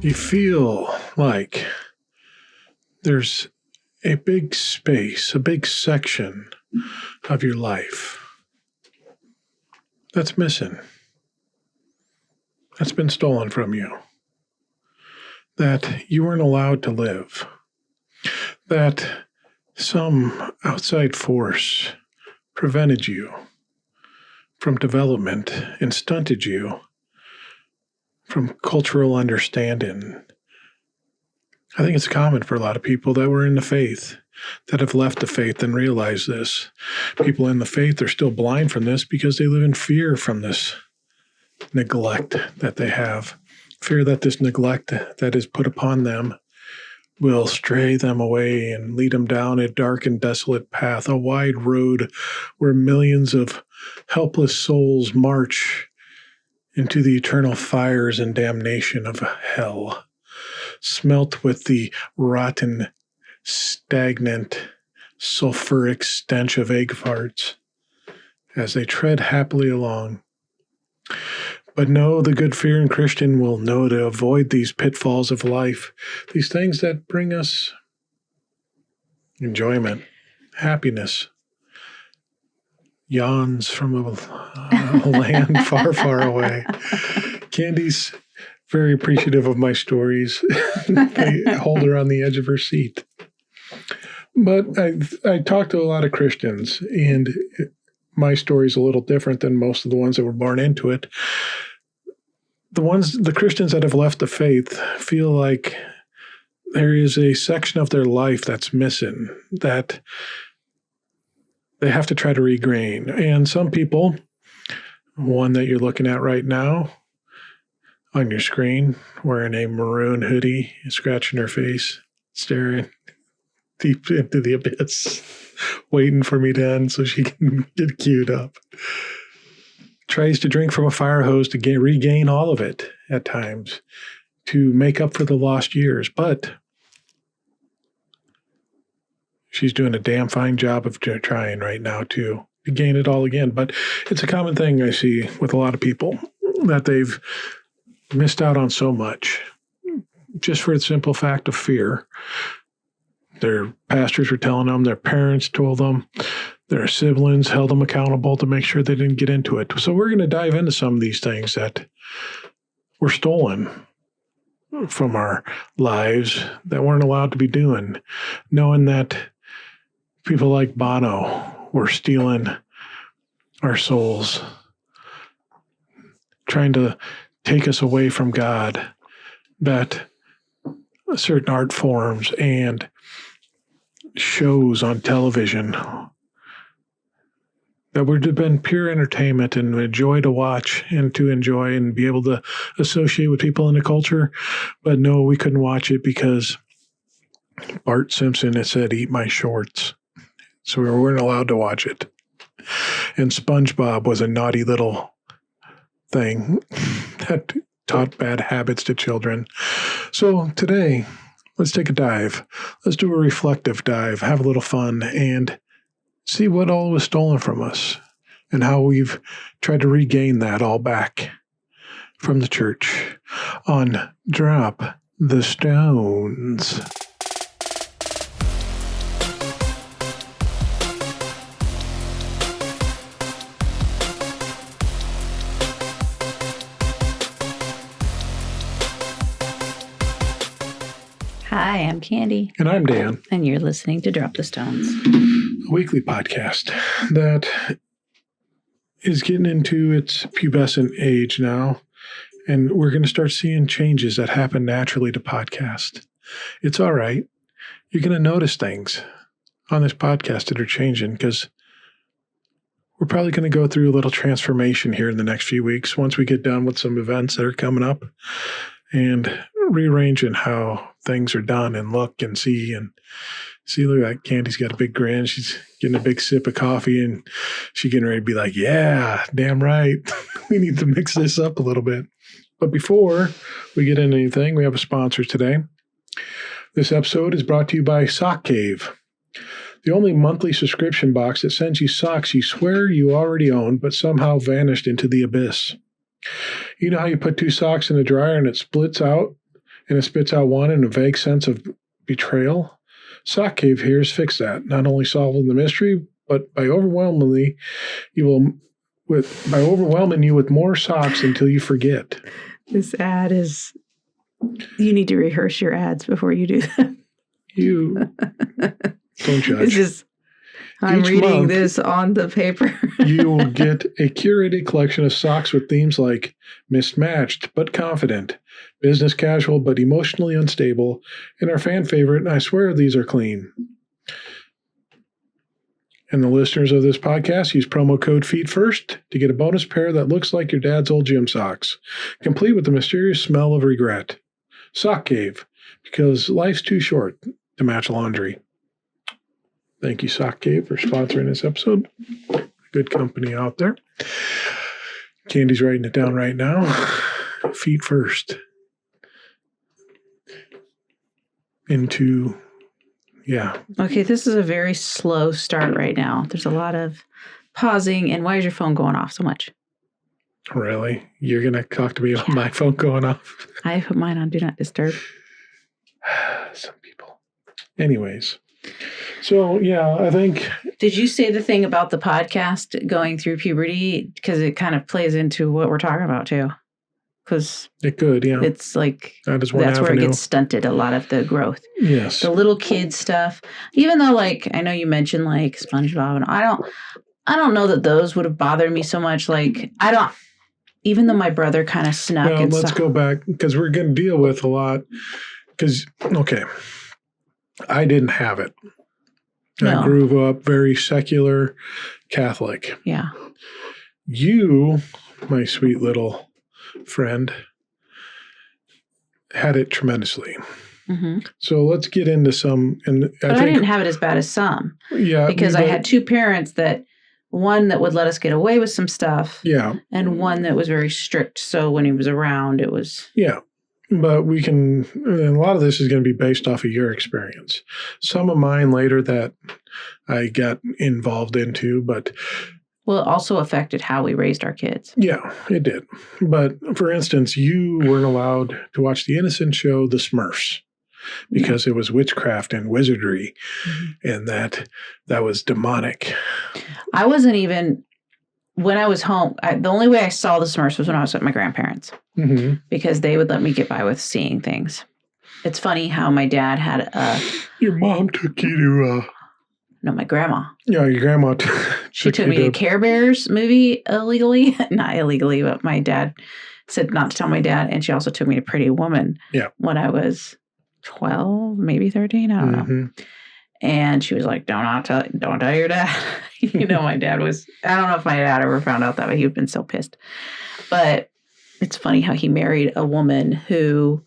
You feel like there's a big space, a big section of your life that's missing, that's been stolen from you, that you weren't allowed to live, that some outside force prevented you from development and stunted you from cultural understanding. I think it's common for a lot of people that were in the faith, that have left the faith and realize this. People in the faith are still blind from this because they live in fear from this neglect that they have. Fear that this neglect that is put upon them will stray them away and lead them down a dark and desolate path, a wide road where millions of helpless souls march into the eternal fires and damnation of hell, smelt with the rotten, stagnant, sulfuric stench of egg farts as they tread happily along. But no, the good fearing Christian will know to avoid these pitfalls of life, these things that bring us enjoyment, happiness, yawns from a land far, far away. Candy's very appreciative of my stories. They hold her on the edge of her seat. But I talk to a lot of Christians, and my story is a little different than most of the ones that were born into it. The Christians that have left the faith feel like there is a section of their life that's missing, that they have to try to regain. And some people, one that you're looking at right now on your screen, wearing a maroon hoodie, scratching her face, staring deep into the abyss, waiting for me to end so she can get queued up, tries to drink from a fire hose to regain all of it at times to make up for the lost years. But she's doing a damn fine job of trying right now to gain it all again. But it's a common thing I see with a lot of people, that they've missed out on so much just for the simple fact of fear. Their pastors were telling them, their parents told them, their siblings held them accountable to make sure they didn't get into it. So we're going to dive into some of these things that were stolen from our lives that weren't allowed to be doing, knowing that people like Bono were stealing our souls, trying to take us away from God, that certain art forms and shows on television that would have been pure entertainment and a joy to watch and to enjoy and be able to associate with people in the culture. But no, we couldn't watch it because Bart Simpson had said, "Eat my shorts." So we weren't allowed to watch it. And SpongeBob was a naughty little thing that taught bad habits to children. So today, let's take a dive. Let's do a reflective dive, have a little fun, and see what all was stolen from us and how we've tried to regain that all back from the church on Drop the Stones. Hi, I'm Candy. And I'm Dan. And you're listening to Drop the Stones, a weekly podcast that is getting into its pubescent age now. And we're going to start seeing changes that happen naturally to podcast. It's all right. You're going to notice things on this podcast that are changing because we're probably going to go through a little transformation here in the next few weeks once we get done with some events that are coming up and rearranging how things are done and look and see. And see, look at that. Candy's got a big grin. She's getting a big sip of coffee and she's getting ready to be like, yeah, damn right. We need to mix this up a little bit. But before we get into anything, we have a sponsor today. This episode is brought to you by Sock Cave. The only monthly subscription box that sends you socks you swear you already own, but somehow vanished into the abyss. You know how you put 2 socks in a dryer and it splits out, and it spits out one in a vague sense of betrayal? Sock Cave here has fixed that, not only solving the mystery, but by overwhelming you with more socks until you forget. This ad is... You need to rehearse your ads before you do that. You don't judge. I'm reading this on the paper. You will get a curated collection of socks with themes like mismatched but confident, business casual but emotionally unstable, and our fan favorite, I swear these are clean. And the listeners of this podcast use promo code FEETFIRST to get a bonus pair that looks like your dad's old gym socks, complete with the mysterious smell of regret. Sock Cave, because life's too short to match laundry. Thank you, Sock Cave, for sponsoring this episode. Good company out there. Candy's writing it down right now. Feet first. Okay, this is a very slow start right now. There's a lot of pausing. And why is your phone going off so much? Really? You're going to talk to me about my phone going off? I put mine on Do Not Disturb. Some people. Anyways. So, yeah, I think... Did you say the thing about the podcast going through puberty? Because it kind of plays into what we're talking about, too. Because it could, yeah. It's like, that's where it gets stunted, a lot of the growth. Yes. The little kid stuff. Even though, like, I know you mentioned, like, SpongeBob, and I don't know that those would have bothered me so much. Like, even though my brother kind of snuck and let's go back, because we're going to deal with a lot. Because, okay, I didn't have it. No. I grew up very secular Catholic. Yeah. You, my sweet little friend, had it tremendously. Mm-hmm. So let's get into some. But I didn't have it as bad as some. Yeah. Because I had 2 parents one that would let us get away with some stuff. Yeah. And one that was very strict. So when he was around, it was... Yeah. But a lot of this is going to be based off of your experience. Some of mine later that I got involved into, but... Well, it also affected how we raised our kids. Yeah, it did. But for instance, you weren't allowed to watch the innocent show, The Smurfs, because it was witchcraft and wizardry, and that was demonic. I wasn't even... When I was home, the only way I saw the Smurfs was when I was with my grandparents. Mm-hmm. Because they would let me get by with seeing things. It's funny how my dad had Your mom took you to... No, my grandma. Yeah, your grandma She took me to Care Bears movie illegally. Not illegally, but my dad said not to tell my dad. And she also took me to Pretty Woman when I was 12, maybe 13. I don't know. And she was like, don't tell your dad. My dad was, I don't know if my dad ever found out that, but he'd been so pissed. But it's funny how he married a woman who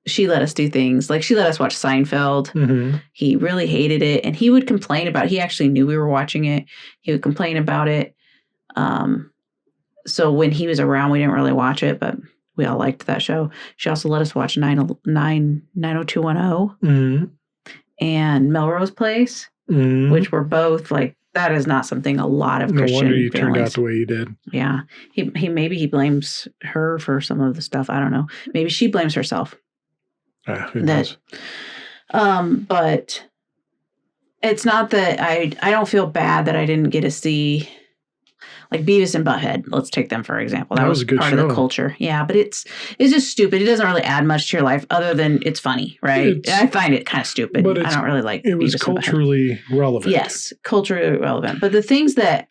she let us do things. Like she let us watch Seinfeld. Mm-hmm. He really hated it. And he would complain about it. He actually knew we were watching it. He would complain about it. So when he was around, we didn't really watch it, but we all liked that show. She also let us watch 90210. Mm-hmm. And Melrose Place, which were both like, that is not something a lot of Christian wonder you families. Turned out the way you did. Yeah. He blames her for some of the stuff. I don't know. Maybe she blames herself. Who knows? But it's not that I don't feel bad that I didn't get to see... Like Beavis and Butthead, let's take them for example. That was a good part of the culture. Yeah, but it's just stupid. It doesn't really add much to your life other than it's funny, right? I find it kind of stupid. But I don't really like it. Was culturally relevant. Yes, culturally relevant. But the things that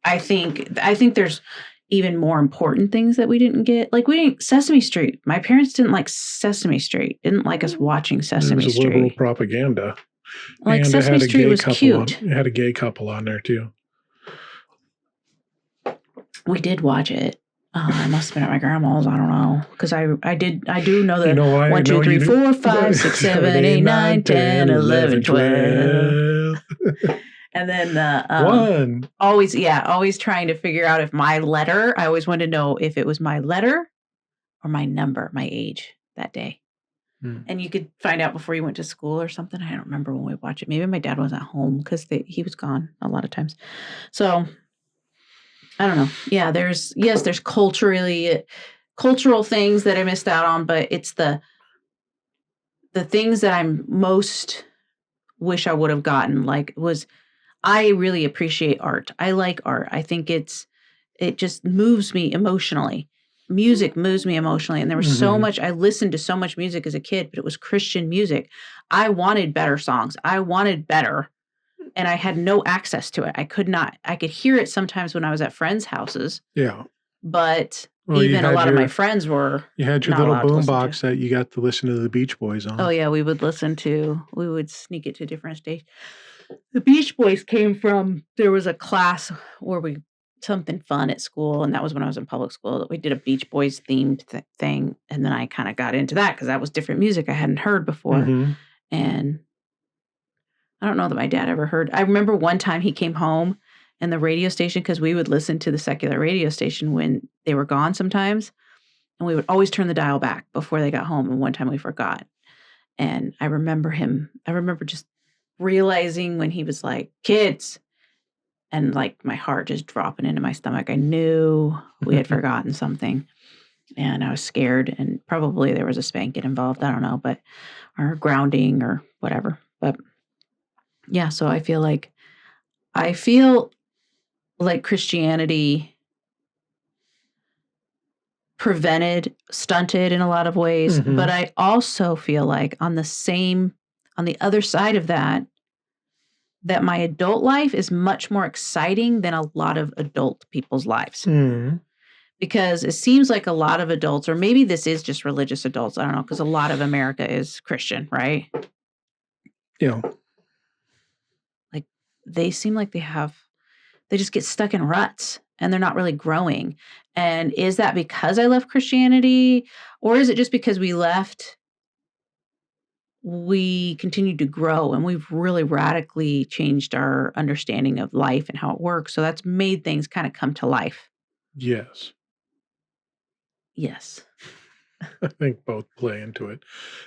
I think there's even more important things that we didn't get. Like Sesame Street. My parents didn't like Sesame Street. Didn't like us watching Sesame Street. It was liberal propaganda. Like and Sesame Street was cute. It had a gay couple on there too. We did watch it. I must have been at my grandma's. I don't know. Because I do know that 1, 2, 3, 4, 5, 6, 7, 8, 9, 10, 11, 12. And then the always trying to figure out if my letter, I always wanted to know if it was my letter or my number, my age that day. And you could find out before you went to school or something. I don't remember when we watched it. Maybe my dad wasn't home because he was gone a lot of times. So I don't know. Yeah, there's cultural things that I missed out on, but it's the things that I'm most wish I would have gotten, like, was I really appreciate art. I like art. I think it just moves me emotionally. Music moves me emotionally. And there was so much, I listened to so much music as a kid, but it was Christian music. I wanted better songs. I wanted better. And I had no access to it. I could hear it sometimes when I was at friends' houses. Yeah. But even a lot of my friends were. You had your little boombox that you got to listen to the Beach Boys on. Oh, yeah. We would sneak it to different stations. The Beach Boys came from, there was a class where something fun at school, and that was when I was in public school, that we did a Beach Boys themed thing, and then I kind of got into that because that was different music I hadn't heard before. And I don't know that my dad ever heard. I remember one time he came home and the radio station, because we would listen to the secular radio station when they were gone sometimes, and we would always turn the dial back before they got home, and one time we forgot. And I remember just realizing when he was like, "Kids," and like my heart just dropping into my stomach. I knew we had forgotten something, and I was scared, and probably there was a spanking involved. I don't know, or grounding or whatever. But yeah, so I feel like Christianity stunted in a lot of ways, but I also feel like on the other side of that my adult life is much more exciting than a lot of adult people's lives. Because it seems like a lot of adults, or maybe this is just religious adults, I don't know, because a lot of America is Christian, right? Yeah. Like, they seem like they just get stuck in ruts and they're not really growing. And is that because I left Christianity, or is it just because we continued to grow and we've really radically changed our understanding of life and how it works? So that's made things kind of come to life. Yes. I think both play into it.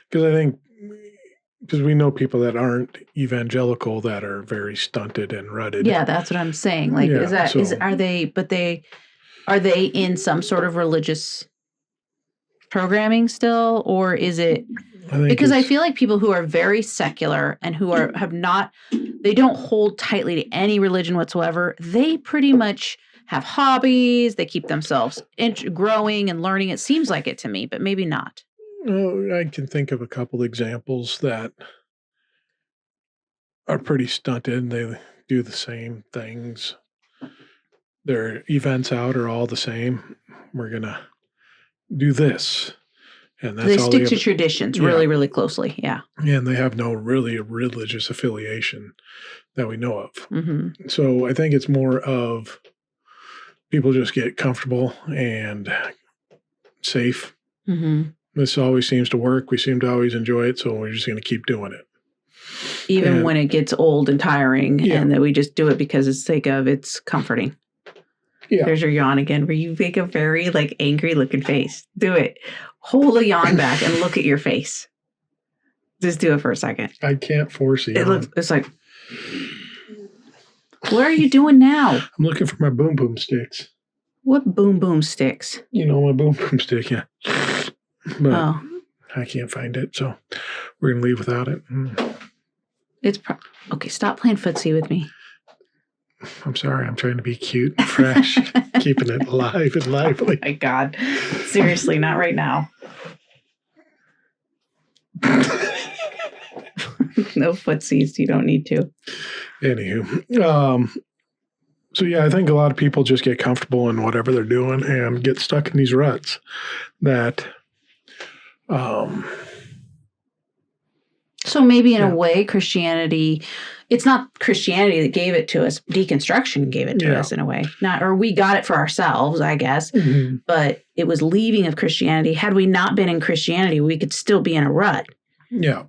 Because we know people that aren't evangelical that are very stunted and rutted. Yeah, that's what I'm saying. Like, are they in some sort of religious programming still, or is it? Because I feel like people who are very secular and who they don't hold tightly to any religion whatsoever, they pretty much have hobbies. They keep themselves growing and learning. It seems like it to me, but maybe not. No, I can think of a couple examples that are pretty stunted. They do the same things. Their events out are all the same. We're going to do this. And that's they stick to traditions really, really closely. Yeah. And they have no really religious affiliation that we know of. So I think it's more of people just get comfortable and safe. This always seems to work. We seem to always enjoy it. So we're just going to keep doing it. Even when it gets old and tiring, and that we just do it because it's comforting. Yeah. There's your yawn again, where you make a very angry looking face. Do it. Hold a yawn back and look at your face. Just do it for a second. I can't force it. It's like, what are you doing now? I'm looking for my boom boom sticks. What boom boom sticks? My boom boom stick, yeah. But I can't find it, so we're going to leave without it. Okay, stop playing footsie with me. I'm sorry. I'm trying to be cute and fresh, keeping it alive and lively. Oh my God. Seriously, not right now. No footsies. You don't need to. Anywho. So, yeah, I think a lot of people just get comfortable in whatever they're doing and get stuck in these ruts that... So maybe in a way, Christianity, it's not Christianity that gave it to us. Deconstruction gave it to us in a way. Or we got it for ourselves, I guess. But it was leaving of Christianity. Had we not been in Christianity, we could still be in a rut. Yeah.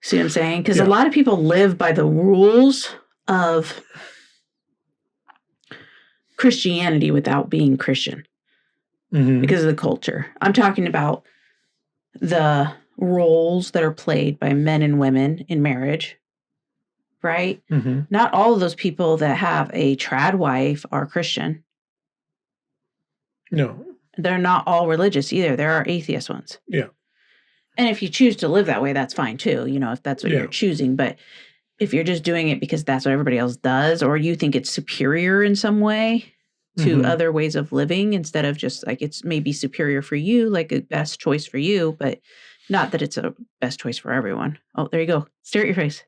See what I'm saying? Because a lot of people live by the rules of Christianity without being Christian because of the culture. I'm talking about the roles that are played by men and women in marriage, right? Mm-hmm. Not all of those people that have a trad wife are Christian. No. They're not all religious either. There are atheist ones. Yeah. And if you choose to live that way, that's fine too, if that's what you're choosing. But if you're just doing it because that's what everybody else does, or you think it's superior in some way to other ways of living, instead of just like it's maybe superior for you, like a best choice for you, but not that it's a best choice for everyone. Oh, there you go. Stare at your face.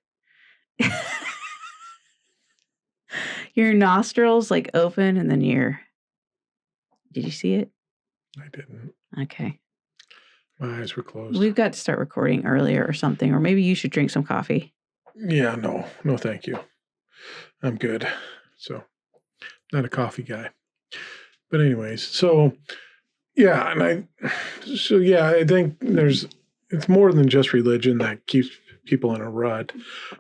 Your nostrils like open and then did you see it? I didn't. Okay. My eyes were closed. We've got to start recording earlier or something, or maybe you should drink some coffee. Yeah, no, thank you. I'm good. So, not a coffee guy. But anyways, so yeah, I think it's more than just religion that keeps people in a rut.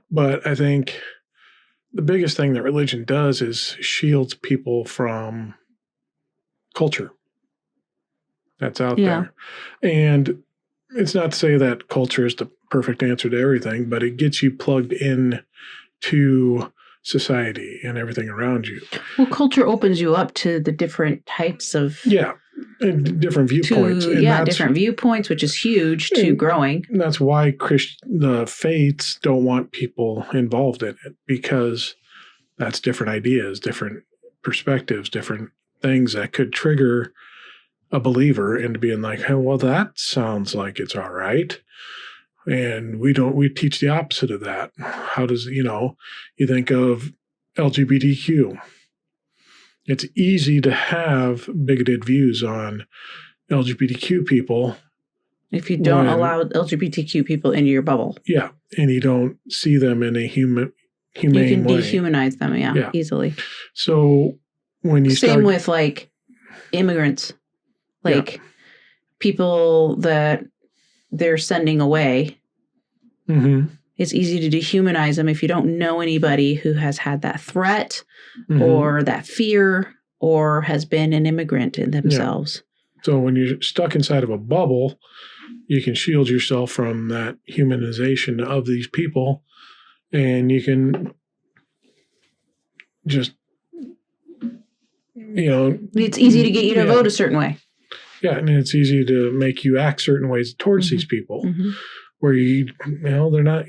But I think the biggest thing that religion does is shields people from culture that's out there. And it's not to say that culture is the perfect answer to everything, but it gets you plugged in to society and everything around you. Well, culture opens you up to the different types of... Yeah, and different viewpoints. Different viewpoints, which is huge to growing. And that's why the faiths don't want people involved in it, because that's different ideas, different perspectives, different things that could trigger a believer into being like, hey, well, that sounds like it's all right. And we teach the opposite of that. How does, you think of LGBTQ. It's easy to have bigoted views on LGBTQ people. If you don't allow LGBTQ people into your bubble. Yeah. And you don't see them in a humane way. You can dehumanize them, easily. So when you Same with like immigrants. Like people that they're sending away. Mm-hmm. It's easy to dehumanize them if you don't know anybody who has had that threat or that fear or has been an immigrant in themselves. Yeah. So when you're stuck inside of a bubble, you can shield yourself from that humanization of these people, and you can just, it's easy to get you to vote a certain way. Yeah, and it's easy to make you act certain ways towards these people, where they're not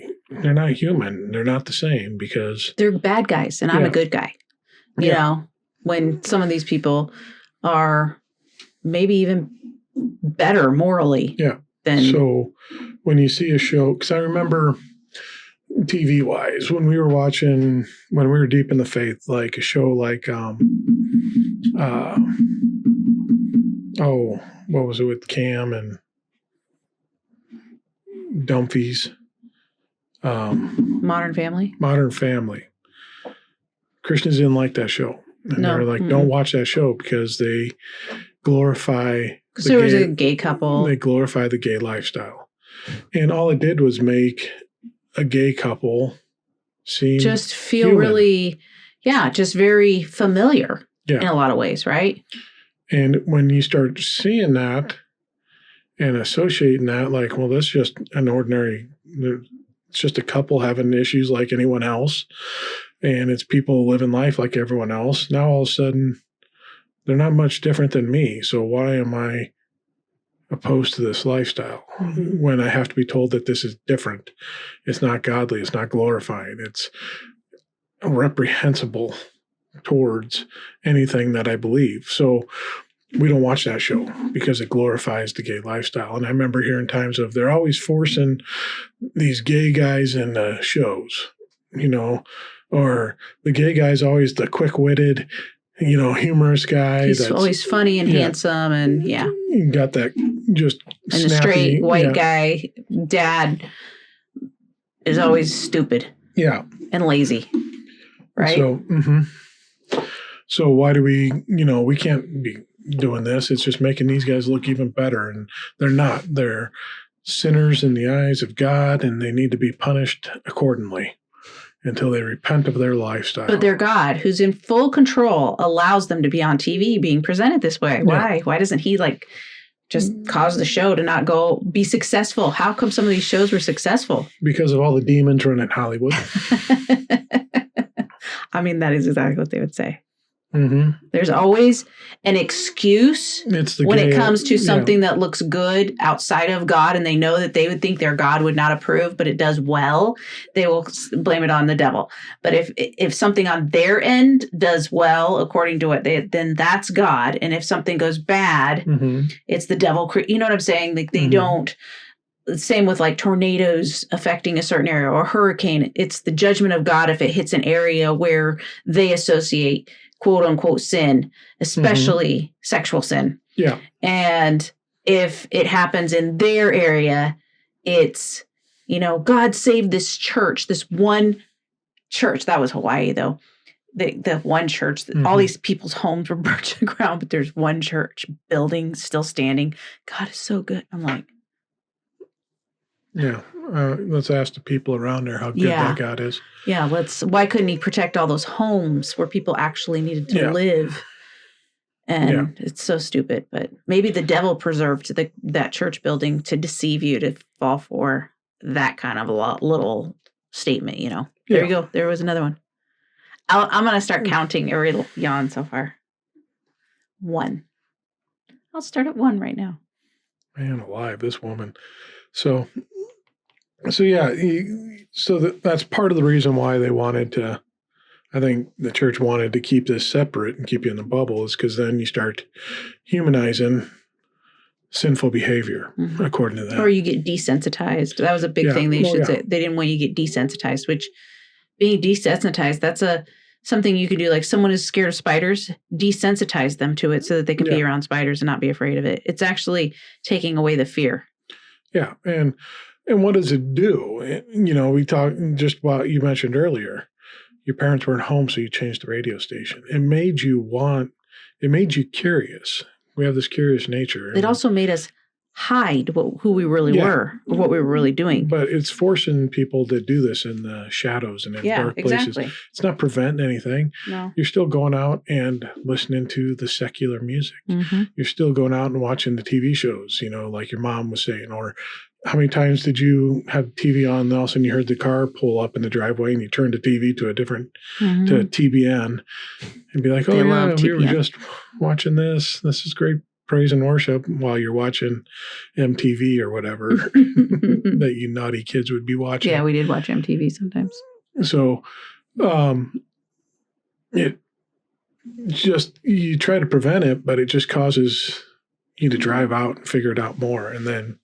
human. They're not the same because they're bad guys, and I'm a good guy. You know, when some of these people are maybe even better morally. Yeah. So when you see a show, because I remember TV wise, when we were deep in the faith, like a show like what was it with Cam and Dumfries? Modern Family. Modern Family. Christians didn't like that show. And they were like, don't watch that show because they glorify... Because there was a gay couple. They glorify the gay lifestyle. And all it did was make a gay couple seem just feel human. Really, just very familiar in a lot of ways, right? And when you start seeing that and associating that, like, well, that's just it's just a couple having issues like anyone else. And it's people living life like everyone else. Now, all of a sudden, they're not much different than me. So why am I opposed to this lifestyle when I have to be told that this is different? It's not godly. It's not glorifying. It's reprehensible towards anything that I believe. So we don't watch that show because it glorifies the gay lifestyle. And I remember hearing times of they're always forcing these gay guys in the shows, or the gay guy's always the quick-witted, humorous guy. He's always funny and handsome and You got that just and snappy, the straight white guy dad is always stupid. Yeah. And lazy. Right? So why do we can't be doing this. It's just making these guys look even better. And they're not. They're sinners in the eyes of God, and they need to be punished accordingly until they repent of their lifestyle. But their God, who's in full control, allows them to be on TV being presented this way. Why? Why doesn't he just caused the show to not be successful. How come some of these shows were successful? Because of all the demons running Hollywood. I mean, that is exactly what they would say. Mm-hmm. There's always an excuse when it comes to something that looks good outside of God, and they know that they would think their God would not approve, but it does well. They will blame it on the devil. But if something on their end does well, according to what then that's God. And if something goes bad, it's the devil. You know what I'm saying? Like they don't. Same with like tornadoes affecting a certain area or hurricane. It's the judgment of God if it hits an area where they associate quote unquote sin, especially sexual sin. Yeah. And if it happens in their area, it's, God saved this church, this one church. That was Hawaii though. The one church, all these people's homes were burnt to the ground, but there's one church building still standing. God is so good. I'm like, yeah. Let's ask the people around there how good that God is. Yeah. Why couldn't he protect all those homes where people actually needed to live? And it's so stupid, but maybe the devil preserved that church building to deceive you to fall for that kind of a little statement, There you go. There was another one. I'm going to start counting every yawn so far. 1. I'll start at 1 right now. Man alive, this woman. So yeah, that's part of the reason why they wanted to, I think the church wanted to keep this separate and keep you in the bubble is because then you start humanizing sinful behavior, according to that. Or you get desensitized. That was a big thing they should say. They didn't want you to get desensitized, which being desensitized, that's something you could do. Like someone is scared of spiders, desensitize them to it so that they can be around spiders and not be afraid of it. It's actually taking away the fear. Yeah. And what does it do? We talked just about, you mentioned earlier, your parents weren't home, so you changed the radio station. It made you curious. We have this curious nature. It also made us hide who we really were or what we were really doing. But it's forcing people to do this in the shadows and in dark places. Exactly. It's not preventing anything. No. You're still going out and listening to the secular music. You're still going out and watching the TV shows, like your mom was saying, or how many times did you have TV on and all of a sudden you heard the car pull up in the driveway and you turned the TV to a different, to TBN and be like, oh yeah, we were just watching this. This is great praise and worship while you're watching MTV or whatever that you naughty kids would be watching. Yeah, we did watch MTV sometimes. So it just, you try to prevent it, but it just causes you to drive out and figure it out more. And then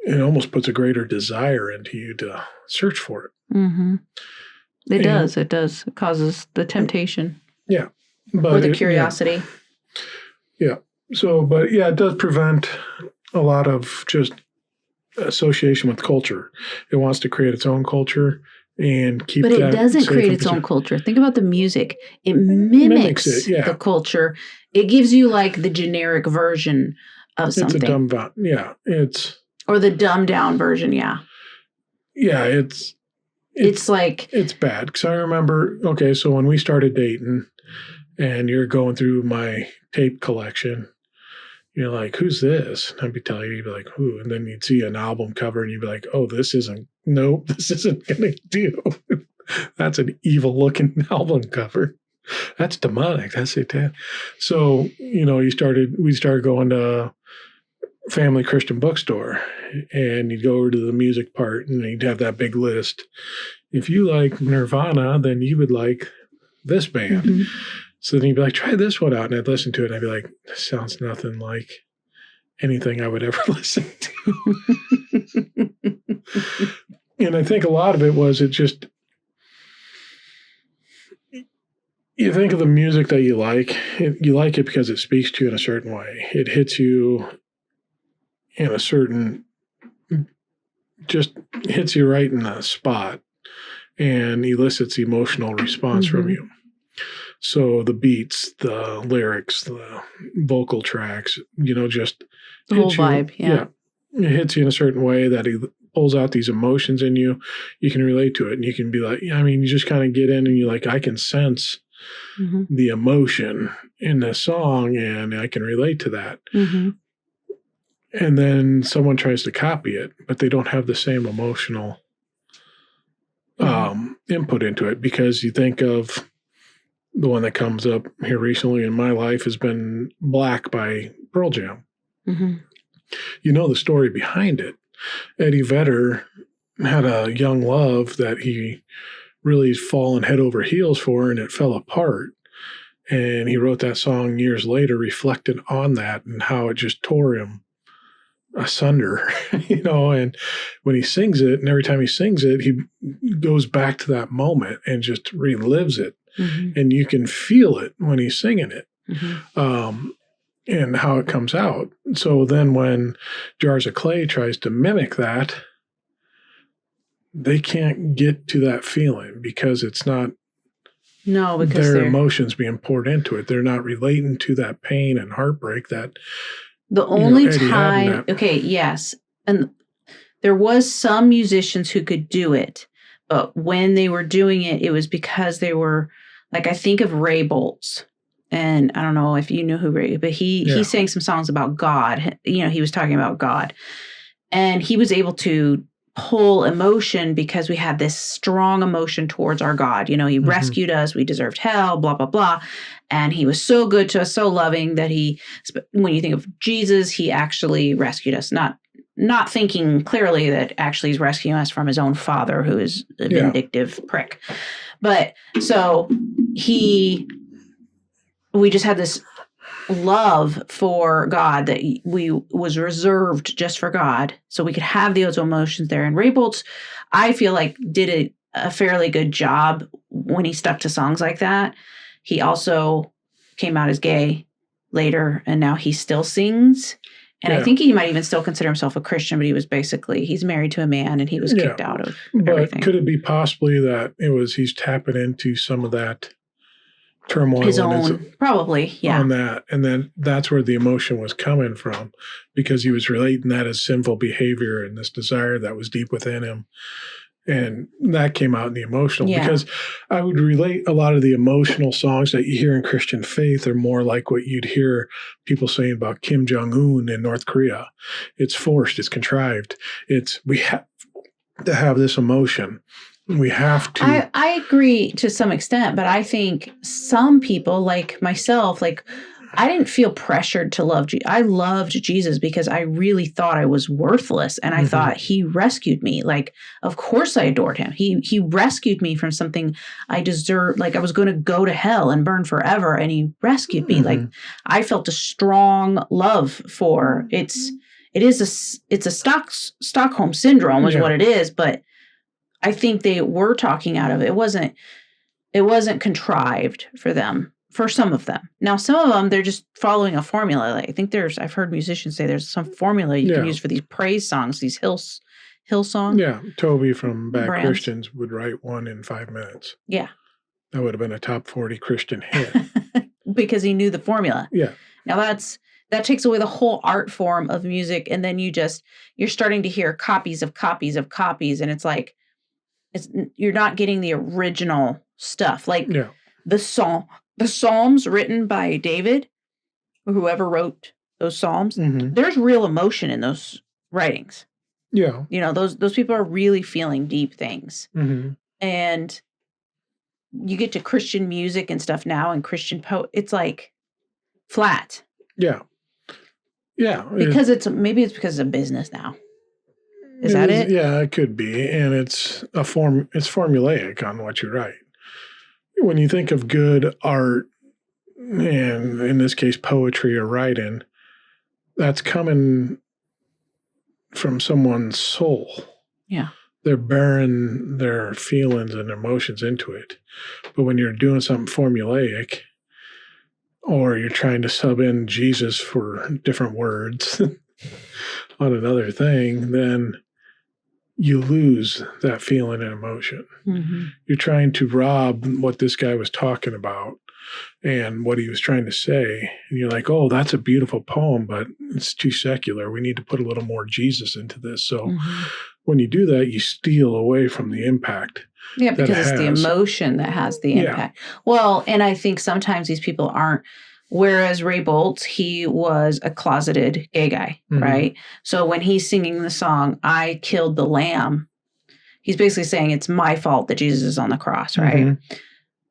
it almost puts a greater desire into you to search for it. It does. It causes the temptation. Yeah. Or the curiosity. Yeah. So, but yeah, it does prevent a lot of just association with culture. It wants to create its own culture and keep that. But it doesn't create its own culture. Think about the music. It mimics the culture. It gives you like the generic version of something. It's a dumb, or the dumbed down version, Yeah, it's like... It's bad. Because I remember, so when we started dating and you're going through my tape collection, you're like, who's this? And I'd be telling you, you'd be like, who? And then you'd see an album cover and you'd be like, oh, this isn't going to do. That's an evil looking album cover. That's demonic. That's satanic. So, we started going to Family Christian Bookstore and you'd go over to the music part and you'd have that big list. If you like Nirvana, then you would like this band. So then you'd be like, try this one out. And I'd listen to it and I'd be like, this sounds nothing like anything I would ever listen to. And I think a lot of it was you think of the music that you like it because it speaks to you in a certain way. It hits you in a certain, just hits you right in the spot and elicits emotional response from you. So the beats, the lyrics, the vocal tracks, just the whole vibe. Yeah. It hits you in a certain way that it pulls out these emotions in you. You can relate to it and you can be like, you just kind of get in and you're like, I can sense the emotion in this song and I can relate to that. And then someone tries to copy it, but they don't have the same emotional input into it, because you think of the one that comes up here recently in my life has been Black by Pearl Jam. Mm-hmm. You know the story behind it. Eddie Vedder had a young love that he really fallen head over heels for, and it fell apart. And he wrote that song years later, reflected on that and how it just tore him asunder, and when he sings it, and every time he sings it, he goes back to that moment and just relives it. Mm-hmm. And you can feel it when he's singing it. Mm-hmm. And how it comes out. So then when Jars of Clay tries to mimic that, they can't get to that feeling because it's not their emotions being poured into it. They're not relating to that pain and heartbreak that the only time, yes. And there was some musicians who could do it, but when they were doing it, it was because they were, like, I think of Ray Boltz. And I don't know if you know who Ray, but he sang some songs about God. He was talking about God. And he was able to pull emotion because we had this strong emotion towards our God. He mm-hmm. rescued us. We deserved hell, blah, blah, blah. And he was so good to us, so loving that when you think of Jesus, he actually rescued us. Not thinking clearly that actually he's rescuing us from his own father, who is a vindictive prick. But so we just had this love for God that was reserved just for God, so we could have those emotions there. And Ray Boltz, I feel like, did a fairly good job when he stuck to songs like that. He also came out as gay later, and now he still sings. And I think he might even still consider himself a Christian, but he's married to a man, and he was kicked out of everything. But could it be possibly that he's tapping into some of that turmoil, his own, probably, on that, and then that's where the emotion was coming from, because he was relating that as sinful behavior and this desire that was deep within him, and that came out in the emotional. Because I would relate a lot of the emotional songs that you hear in Christian faith are more like what you'd hear people saying about Kim Jong-un in North Korea. It's forced, it's contrived, we have to have this emotion. We have to. I agree to some extent, but I think some people, like myself, I didn't feel pressured to love Jesus. I loved Jesus because I really thought I was worthless, and I thought he rescued me. Of course I adored him. He rescued me from something I deserved. I was going to go to hell and burn forever, and he rescued me. I felt a strong love for it's a Stockholm syndrome is what it is, but I think they were talking out of it. It wasn't contrived for them, for some of them. Now, some of them, they're just following a formula. I think I've heard musicians say there's some formula you can use for these praise songs, these hill songs. Yeah, Toby from Bad Christians would write one in 5 minutes. Yeah. That would have been a top 40 Christian hit. Because he knew the formula. Yeah. Now that takes away the whole art form of music, and then you're starting to hear copies of copies of copies, and it's like, you're not getting the original stuff. The Psalms written by David, or whoever wrote those Psalms, there's real emotion in those writings. Yeah. Those people are really feeling deep things. Mm-hmm. And you get to Christian music and stuff now, and Christian it's like flat. Yeah. Yeah. Because maybe it's because it's a business now. Is that it? Yeah, it could be. And it's formulaic on what you write. When you think of good art, and in this case, poetry or writing, that's coming from someone's soul. Yeah. They're bearing their feelings and emotions into it. But when you're doing something formulaic, or you're trying to sub in Jesus for different words on another thing, then you lose that feeling and emotion. Mm-hmm. You're trying to rob what this guy was talking about and what he was trying to say. And you're like, oh, that's a beautiful poem, but it's too secular. We need to put a little more Jesus into this. So when you do that, you steal away from the impact. Yeah, because it's the emotion that has the impact. Well, and I think sometimes these people aren't Whereas Ray Boltz, he was a closeted gay guy, right? So when he's singing the song, I Killed the Lamb, he's basically saying it's my fault that Jesus is on the cross, right?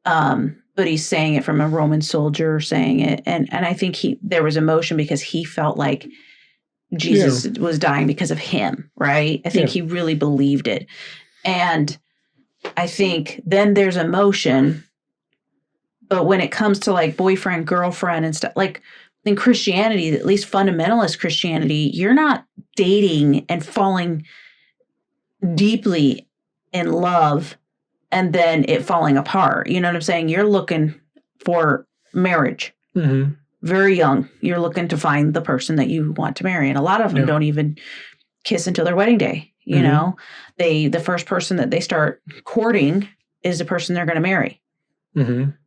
But he's saying it from a Roman soldier saying it. And I think there was emotion because he felt like Jesus was dying because of him, right? I think he really believed it. And I think then there's emotion. But when it comes to like boyfriend, girlfriend and stuff, like in Christianity, at least fundamentalist Christianity, you're not dating and falling deeply in love and then it falling apart. You know what I'm saying? You're looking for marriage. Very young. You're looking to find the person that you want to marry. And a lot of them don't even kiss until their wedding day. You know, the first person that they start courting is the person they're going to marry.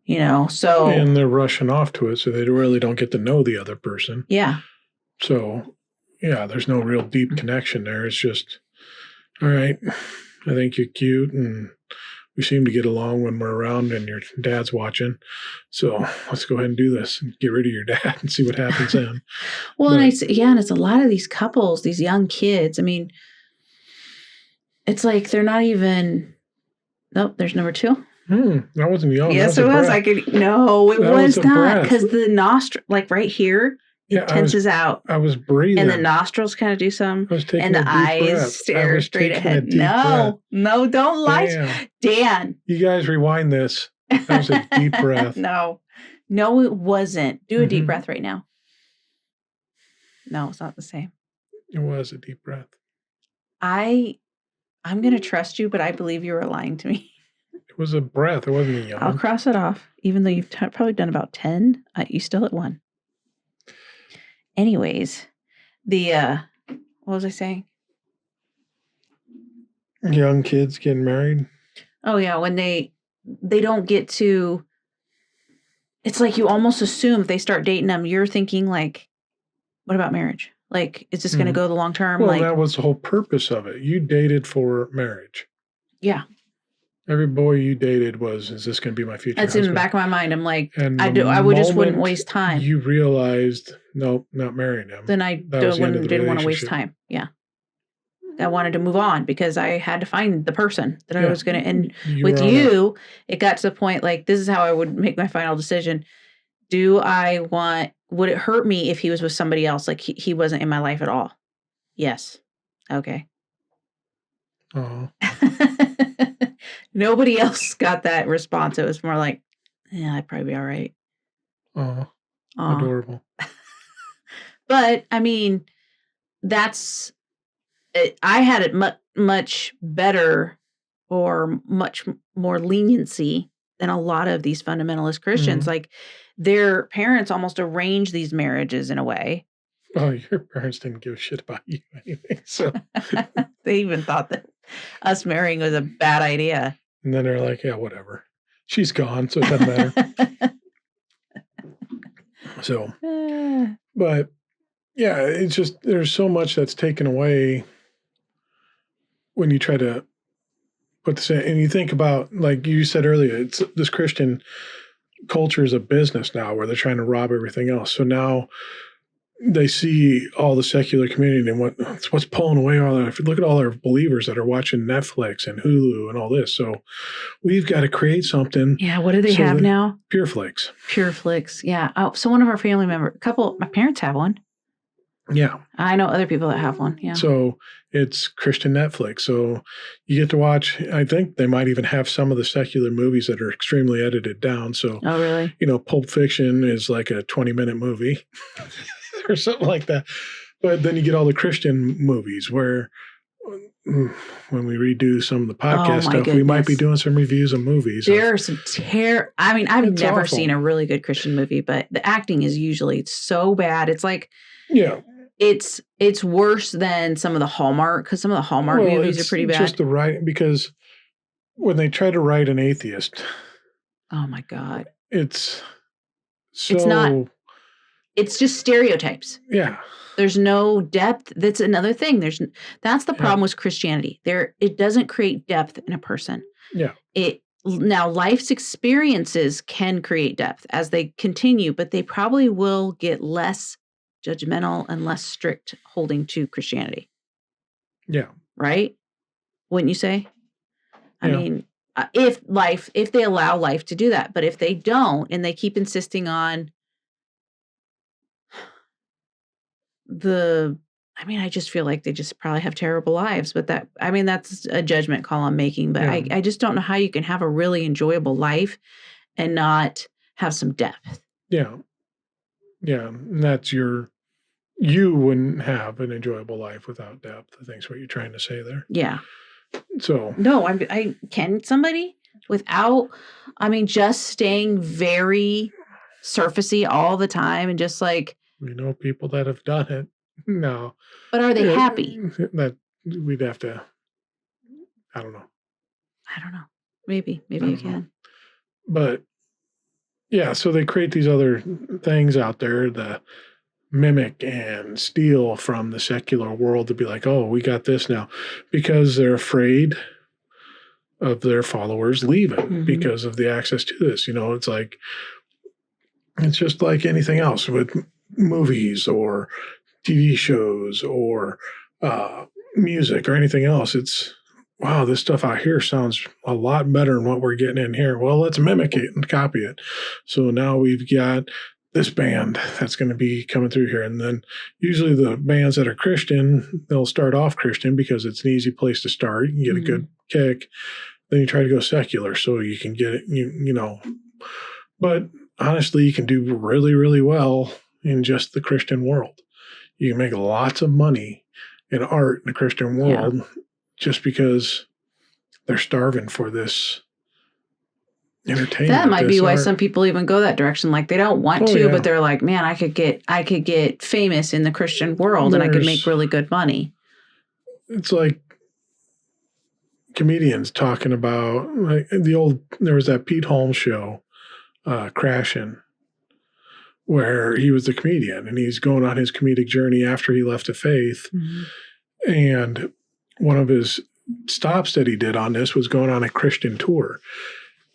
You know, so. And they're rushing off to it, so they really don't get to know the other person. Yeah. So, yeah, there's no real deep connection there. It's just, all right, I think you're cute and we seem to get along when we're around and your dad's watching. So let's go ahead and do this and get rid of your dad and see what happens then. Well, and it's a lot of these couples, these young kids. I mean, it's like they're not even. Nope, there's number 2. That wasn't young. Yes, it was. No, it was not because the nostril, like right here, it tenses out. I was breathing, and the nostrils kind of do some, and the eyes stare straight ahead. No, don't lie, Dan. You guys rewind this. That was a deep breath. No, it wasn't. Do a deep breath right now. No, it's not the same. It was a deep breath. I'm going to trust you, but I believe you were lying to me. It was a breath. It wasn't a yawn. I'll cross it off. Even though you've probably done about 10, you still at 1. Anyways, what was I saying? Young kids getting married. Oh, yeah. When they don't get to, it's like you almost assume if they start dating them, you're thinking like, what about marriage? Like, is this going to go the long term? Well, that was the whole purpose of it. You dated for marriage. Yeah. Every boy you dated is this going to be my future That's husband? in the back of my mind. I'm like, I just wouldn't waste time. You realized, nope, not marrying him. Then I didn't want to waste time. Yeah. I wanted to move on because I had to find the person that I was going to, and with you, it got to the point, like, this is how I would make my final decision. Would it hurt me if he was with somebody else? Like he wasn't in my life at all? Yes. Okay. Oh. Nobody else got that response. It was more like, yeah, I'd probably be all right. Oh, adorable. But I mean, I had it much better or much more leniency than a lot of these fundamentalist Christians. Like their parents almost arranged these marriages in a way. Oh, your parents didn't give a shit about you anyway. So they even thought that us marrying was a bad idea. And then they're like, yeah, whatever. She's gone, so it doesn't matter. So, but yeah, it's just, there's so much that's taken away when you try to put this in. And you think about, like you said earlier, it's this Christian culture is a business now where they're trying to rob everything else. So now they see all the secular community and what's pulling away all that. If you look at all our believers that are watching Netflix and Hulu and all this, so we've got to create something. Yeah, what do they have now? PureFlix. Yeah. Oh, so one of our family members, my parents have one. Yeah. I know other people that have one. Yeah. So it's Christian Netflix. So you get to watch, I think they might even have some of the secular movies that are extremely edited down. So, oh, really? Pulp Fiction is like a 20-minute movie. Or something like that. But then you get all the Christian movies where when we redo some of the podcast stuff, we might be doing some reviews of movies. There are some I mean, I've never seen a really good Christian movie, but the acting is usually so bad. It's like, it's worse than some of the Hallmark, because some of the Hallmark movies are pretty bad. It's just the writing, because when they try to write an atheist, oh my God, it's just stereotypes. Yeah. There's no depth. That's another thing. That's the problem with Christianity. It doesn't create depth in a person. Yeah. Now, life's experiences can create depth as they continue, but they probably will get less judgmental and less strict holding to Christianity. Yeah. Right? Wouldn't you say? I mean, if they allow life to do that, but if they don't and they keep insisting on I just feel like they just probably have terrible lives, but that's a judgment call I'm making, but I just don't know how you can have a really enjoyable life and not have some depth. Yeah. Yeah. And that's you wouldn't have an enjoyable life without depth. I think is what you're trying to say there. Yeah. So. No, I can somebody without, just staying very surfacey all the time and just like. We know people that have done it. No. But are they happy? That we'd have to, I don't know. Maybe you can. But yeah, so they create these other things out there to mimic and steal from the secular world to be like, oh, we got this now, because they're afraid of their followers leaving because of the access to this. It's just like anything else with movies or TV shows or music or anything else. It's, wow, this stuff out here sounds a lot better than what we're getting in here. Well, let's mimic it and copy it. So now we've got this band that's going to be coming through here. And then usually the bands that are Christian, they'll start off Christian because it's an easy place to start. You can get a good kick. Then you try to go secular so you can get it, But honestly, you can do really, really well in just the Christian world. You can make lots of money in art in the Christian world just because they're starving for this entertainment. That might be why some people even go that direction. Like they don't want to, but they're like, man, I could get famous in the Christian world and I could make really good money. It's like comedians talking about there was that Pete Holmes show, Crashing, where he was the comedian and he's going on his comedic journey after he left the faith. And one of his stops that he did on this was going on a Christian tour.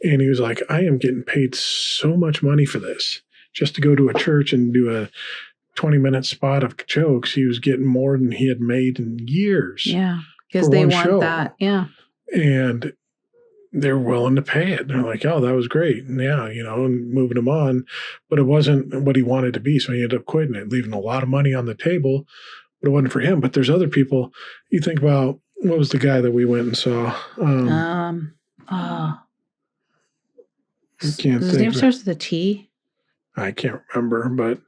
And he was like, I am getting paid so much money for this. Just to go to a church and do a 20-minute spot of jokes, he was getting more than he had made in years. Yeah, because they want that. Yeah. And they're willing to pay it. They're like, oh, that was great. And and moving him on. But it wasn't what he wanted to be. So he ended up quitting it, leaving a lot of money on the table. But it wasn't for him. But there's other people. You think about, what was the guy that we went and saw? His name starts with a T. I can't remember, but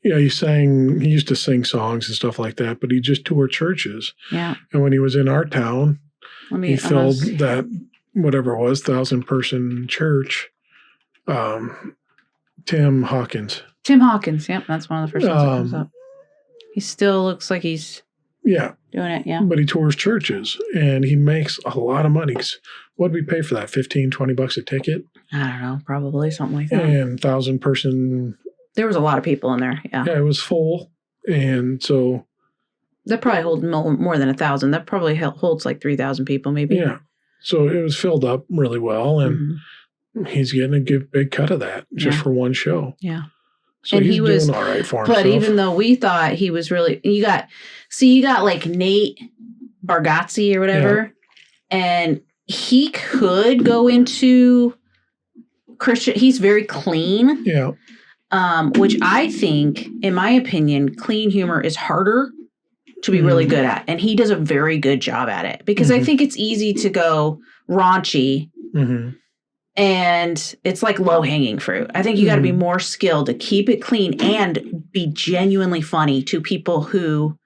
he used to sing songs and stuff like that, but he just toured churches. Yeah. And when he was in our town, he filled that, whatever it was, 1,000-person church. Tim Hawkins. Yep. That's one of the first ones that comes up. He still looks like he's doing it. Yeah. But he tours churches and he makes a lot of money. What did we pay for that? $15-$20 a ticket? I don't know. Probably something like that. And 1,000-person. There was a lot of people in there. Yeah. Yeah, it was full. And so. That probably holds more than 1,000. That probably holds like 3,000 people maybe. Yeah. So it was filled up really well. And he's getting a big cut of that just for one show. Yeah. So and he's doing all right for himself. But even though we thought he was really, you got like Nate Bargatze or whatever, and he could go into Christian. He's very clean. Yeah. Which I think, in my opinion, clean humor is harder to be really good at. And he does a very good job at it because I think it's easy to go raunchy. And it's like low-hanging fruit. I think you got to be more skilled to keep it clean and be genuinely funny to people who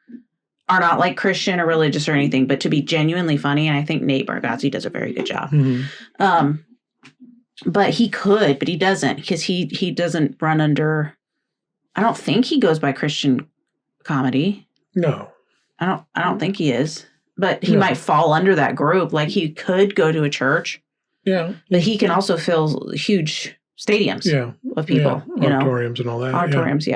are not like Christian or religious or anything, but to be genuinely funny. And I think Nate Bargatze does a very good job. But he could, but he doesn't because he doesn't run under. I don't think he goes by Christian comedy. No, I don't think he is. But he might fall under that group. Like he could go to a church. Yeah. But he can also fill huge stadiums of people. Auditoriums and all that. Auditoriums,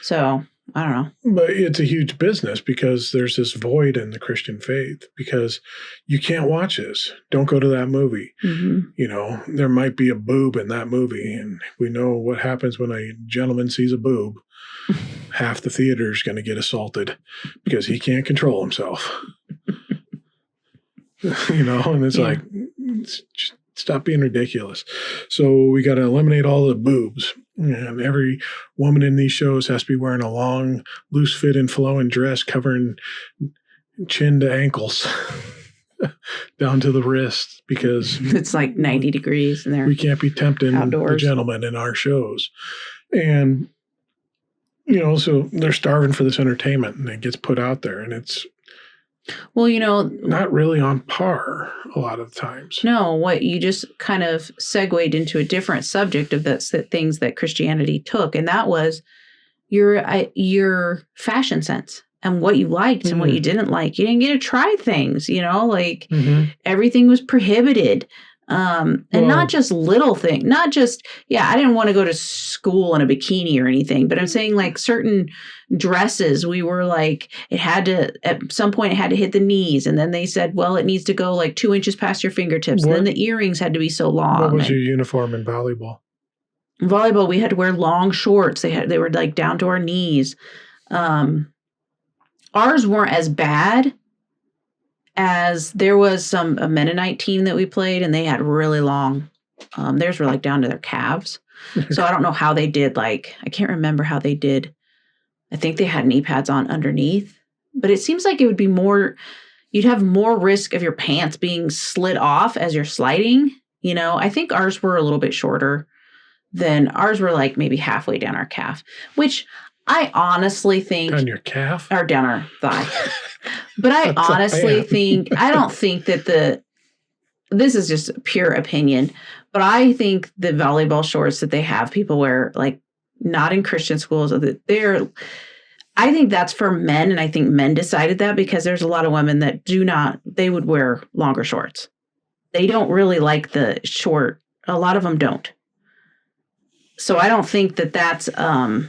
So I don't know. But it's a huge business because there's this void in the Christian faith because you can't watch this. Don't go to that movie. Mm-hmm. There might be a boob in that movie. And we know what happens when a gentleman sees a boob. Half the theater is going to get assaulted because he can't control himself. And it's like, just stop being ridiculous. So we got to eliminate all the boobs. And every woman in these shows has to be wearing a long, loose fit and flowing dress covering chin to ankles down to the wrist because it's like 90 degrees in there. We can't be tempting outdoors. The gentlemen in our shows. And, so they're starving for this entertainment and it gets put out there and it's not really on par a lot of the times. No, what you just kind of segued into a different subject of the things that Christianity took, and that was your fashion sense and what you liked and what you didn't like. You didn't get to try things, everything was prohibited. And not just little things, not just, I didn't want to go to school in a bikini or anything, but I'm saying like certain dresses, we were like, at some point it had to hit the knees. And then they said, well, it needs to go like 2 inches past your fingertips. And then the earrings had to be so long. What was your uniform in volleyball? Volleyball, we had to wear long shorts. They were like down to our knees. Ours weren't as bad. As there was a Mennonite team that we played, and they had really long, theirs were like down to their calves. So I don't know how they did. I can't remember how they did. I think they had knee pads on underneath, but it seems like it would be you'd have more risk of your pants being slid off as you're sliding. I think ours were a little bit shorter ours were like maybe halfway down our calf, which I honestly think. Down your calf? Or down our thigh. But I honestly think, I don't think that this is just pure opinion, but I think the volleyball shorts that they have people wear, like not in Christian schools, I think that's for men. And I think men decided that because there's a lot of women that they would wear longer shorts. They don't really like the short. A lot of them don't. So I don't think that's, I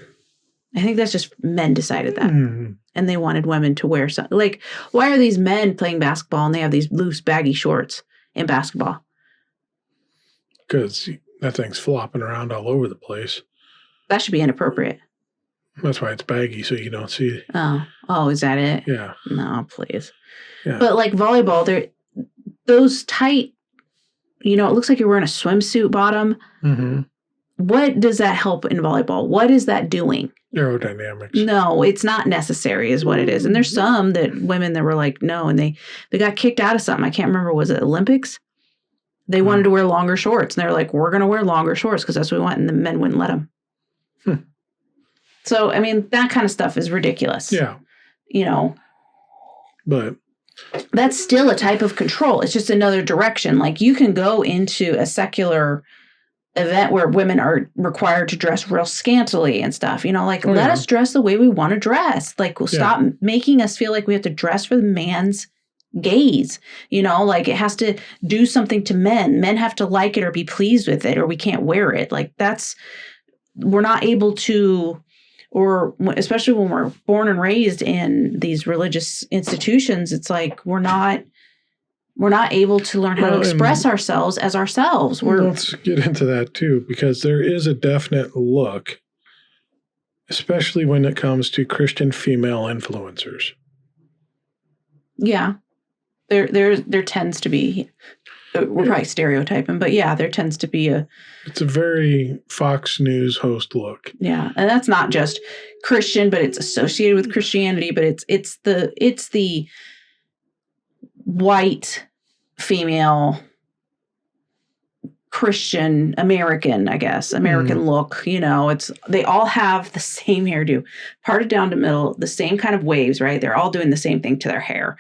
think that's just men decided that. Mm-hmm. And they wanted women to wear something. Like, why are these men playing basketball and they have these loose, baggy shorts in basketball? Because that thing's flopping around all over the place. That should be inappropriate. That's why it's baggy, so you don't see it. Oh, is that it? Yeah. No, please. Yeah. But like volleyball, those tight, it looks like you're wearing a swimsuit bottom. Mm-hmm. What does that help in volleyball? What is that doing? Aerodynamics. No, it's not necessary is what it is. And there's some women that were like, no, and they got kicked out of something. I can't remember. Was it Olympics? They wanted to wear longer shorts. And they were like, we're going to wear longer shorts because that's what we want. And the men wouldn't let them. So, I mean, that kind of stuff is ridiculous. Yeah. But that's still a type of control. It's just another direction. Like you can go into a secular event where women are required to dress real scantily and stuff, let us dress the way we want to dress. Like, we'll stop making us feel like we have to dress for the man's gaze, it has to do something to men. Men have to like it or be pleased with it, or we can't wear it. Like we're not able to, or especially when we're born and raised in these religious institutions, it's like, we're not able to learn how to express ourselves as ourselves. Let's get into that too, because there is a definite look, especially when it comes to Christian female influencers. Yeah, there tends to be. We're probably stereotyping, but yeah, there tends to be It's a very Fox News host look. Yeah, and that's not just Christian, but it's associated with Christianity. But it's the white female Christian American, I guess, American look, they all have the same hairdo, parted down to middle, the same kind of waves, right? They're all doing the same thing to their hair.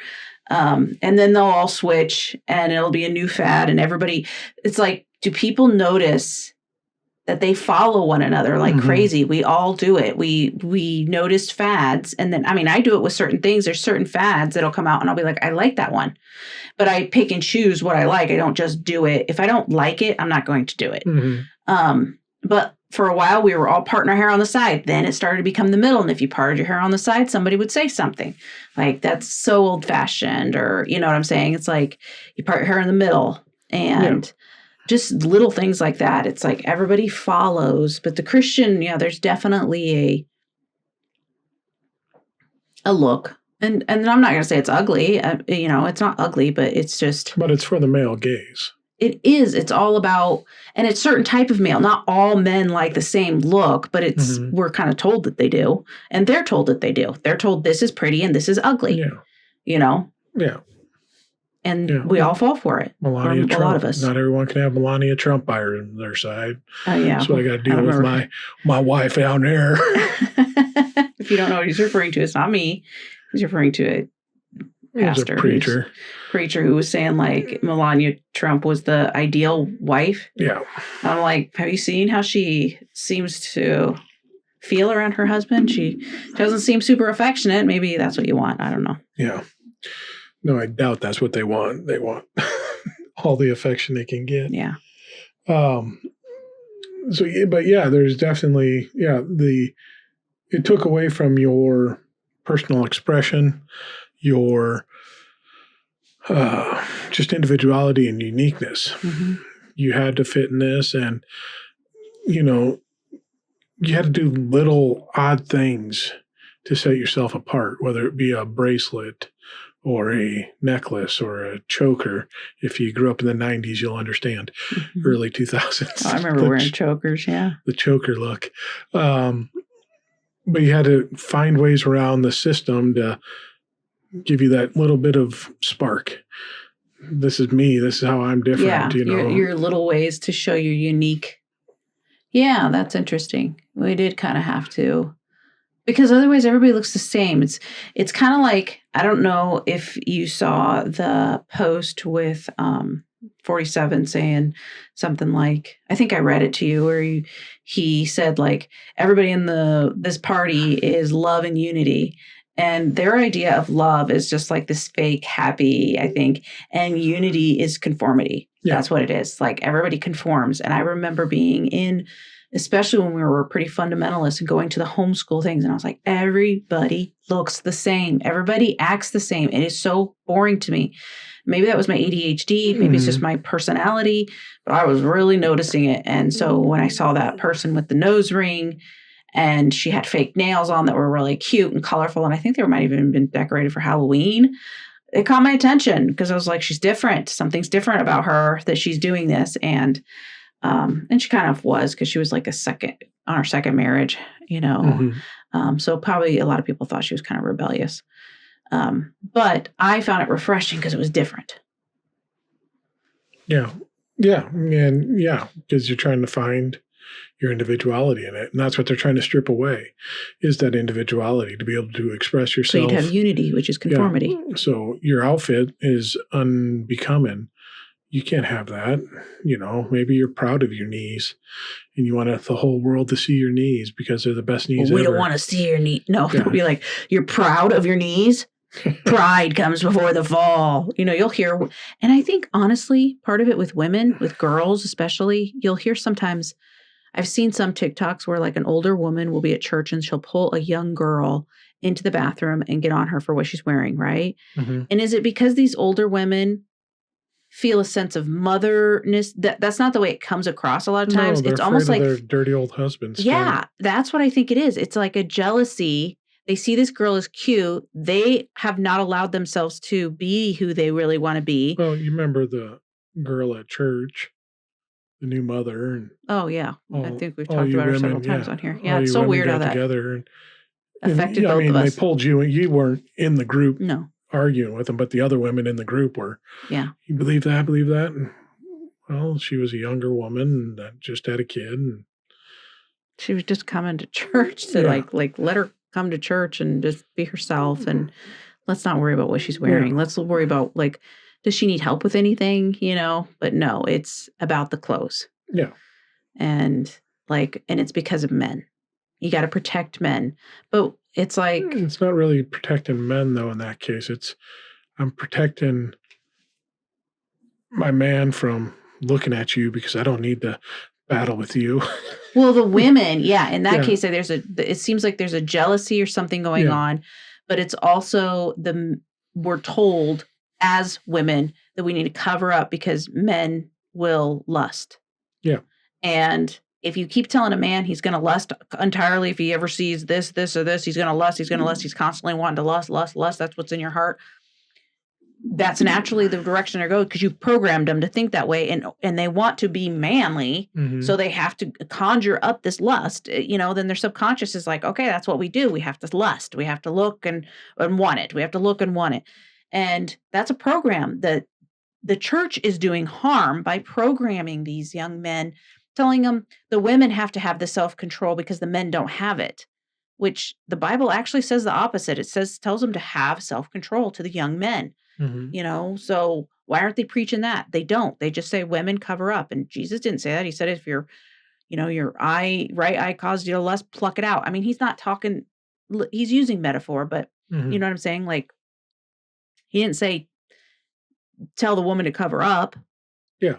And then they'll all switch and it'll be a new fad and everybody, it's like, do people notice that they follow one another like crazy? We all do it. We noticed fads. And then, I do it with certain things. There's certain fads that'll come out and I'll be like, I like that one. But I pick and choose what I like. I don't just do it. If I don't like it, I'm not going to do it. Mm-hmm. But for a while, we were all parting our hair on the side. Then it started to become the middle. And if you parted your hair on the side, somebody would say something like, that's so old fashioned, or, you know what I'm saying? It's like you part your hair in the middle, and just little things like that. It's like everybody follows, but the Christian, there's definitely a look. And I'm not going to say it's ugly. It's not ugly, but it's just. But it's for the male gaze. It is. It's all about, and it's certain type of male. Not all men like the same look, but it's we're kind of told that they do, and they're told that they do. They're told this is pretty and this is ugly. Yeah. Yeah. And we all fall for it. Melania Trump. A lot of us. Not everyone can have Melania Trump by their side. Oh yeah. So I got to deal with my wife down there. If you don't know what he's referring to, it's not me. He's referring to a pastor, preacher who was saying like Melania Trump was the ideal wife. Yeah. I'm like, have you seen how she seems to feel around her husband? She doesn't seem super affectionate. Maybe that's what you want. I don't know. Yeah. No, I doubt that's what they want. They want all the affection they can get. Yeah. There's definitely, it took away from your personal expression, your just individuality and uniqueness. Mm-hmm. You had to fit in this, and, you had to do little odd things to set yourself apart, whether it be a bracelet or a necklace or a choker. If you grew up in the 90s, you'll understand. Mm-hmm. Early 2000s. Oh, I remember wearing chokers, yeah. The choker look. But you had to find ways around the system to give you that little bit of spark. This is me. This is how I'm different. Yeah, your little ways to show your unique. Yeah, that's interesting. We did kind of have to. Because otherwise everybody looks the same. It's kind of like, I don't know if you saw the post with 47 saying something like, I think I read it to you, where he said like, everybody in this party is love and unity. And their idea of love is just like this fake happy, I think. And unity is conformity. Yeah. That's what it is. Like everybody conforms. And I remember being in, especially when we were pretty fundamentalist and going to the homeschool things. And I was like, everybody looks the same. Everybody acts the same. It is so boring to me. Maybe that was my ADHD. Maybe it's just my personality, but I was really noticing it. And so when I saw that person with the nose ring and she had fake nails on that were really cute and colorful, and I think they might have even been decorated for Halloween, it caught my attention because I was like, she's different. Something's different about her that she's doing this. And she kind of was, because she was like on her second marriage, so probably a lot of people thought she was kind of rebellious. But I found it refreshing because it was different. Yeah. Yeah. And because you're trying to find your individuality in it. And that's what they're trying to strip away, is that individuality, to be able to express yourself. So you'd have unity, which is conformity. Yeah. So your outfit is unbecoming. You can't have that. Maybe you're proud of your knees and you want the whole world to see your knees because they're the best knees we ever. Don't want to see your knees. No, They'll be like, you're proud of your knees? Pride comes before the fall. You'll hear. And I think, honestly, part of it with women, with girls especially, you'll hear sometimes, I've seen some TikToks where like an older woman will be at church and she'll pull a young girl into the bathroom and get on her for what she's wearing, right? Mm-hmm. And is it because these older women feel a sense of motherness? That's not the way it comes across a lot of times. No, it's almost like their dirty old husbands. Yeah, that's what I think it is. It's like a jealousy. They see this girl as cute. They have not allowed themselves to be who they really want to be. Well, you remember the girl at church, the new mother. And oh, yeah. I think we've talked about her several times on here. Yeah, it's so weird how that affected both of us. They pulled you, and you weren't in the group. No. Arguing with them, but the other women in the group were. Yeah. You believe that? And, well, she was a younger woman that just had a kid. And she was just coming to church to like let her come to church and just be herself. And let's not worry about what she's wearing. Let's worry about like, does she need help with anything? But no, it's about the clothes. Yeah. And it's because of men. You got to protect men. But it's like... It's not really protecting men, though, in that case. I'm protecting my man from looking at you because I don't need to battle with you. Well, the women, in that case, it seems like there's a jealousy or something going on, but it's also we're told as women that we need to cover up because men will lust. Yeah. And if you keep telling a man he's going to lust entirely, if he ever sees this, this, or this, he's going to lust, he's constantly wanting to lust, that's what's in your heart. That's naturally the direction they're going because you've programmed them to think that way, and they want to be manly, so they have to conjure up this lust. Then their subconscious is like, okay, that's what we do. We have to lust. We have to look and want it. We have to look and want it, and that's a program that the church is doing harm by programming these young men, telling them the women have to have the self-control because the men don't have it. Which the Bible actually says the opposite. It tells them to have self-control to the young men. So why aren't they preaching that? They don't. They just say women cover up. And Jesus didn't say that. He said, if your right eye caused you to lust, pluck it out. I mean, he's not talking, he's using metaphor, but you know what I'm saying? Like, he didn't say, tell the woman to cover up. Yeah.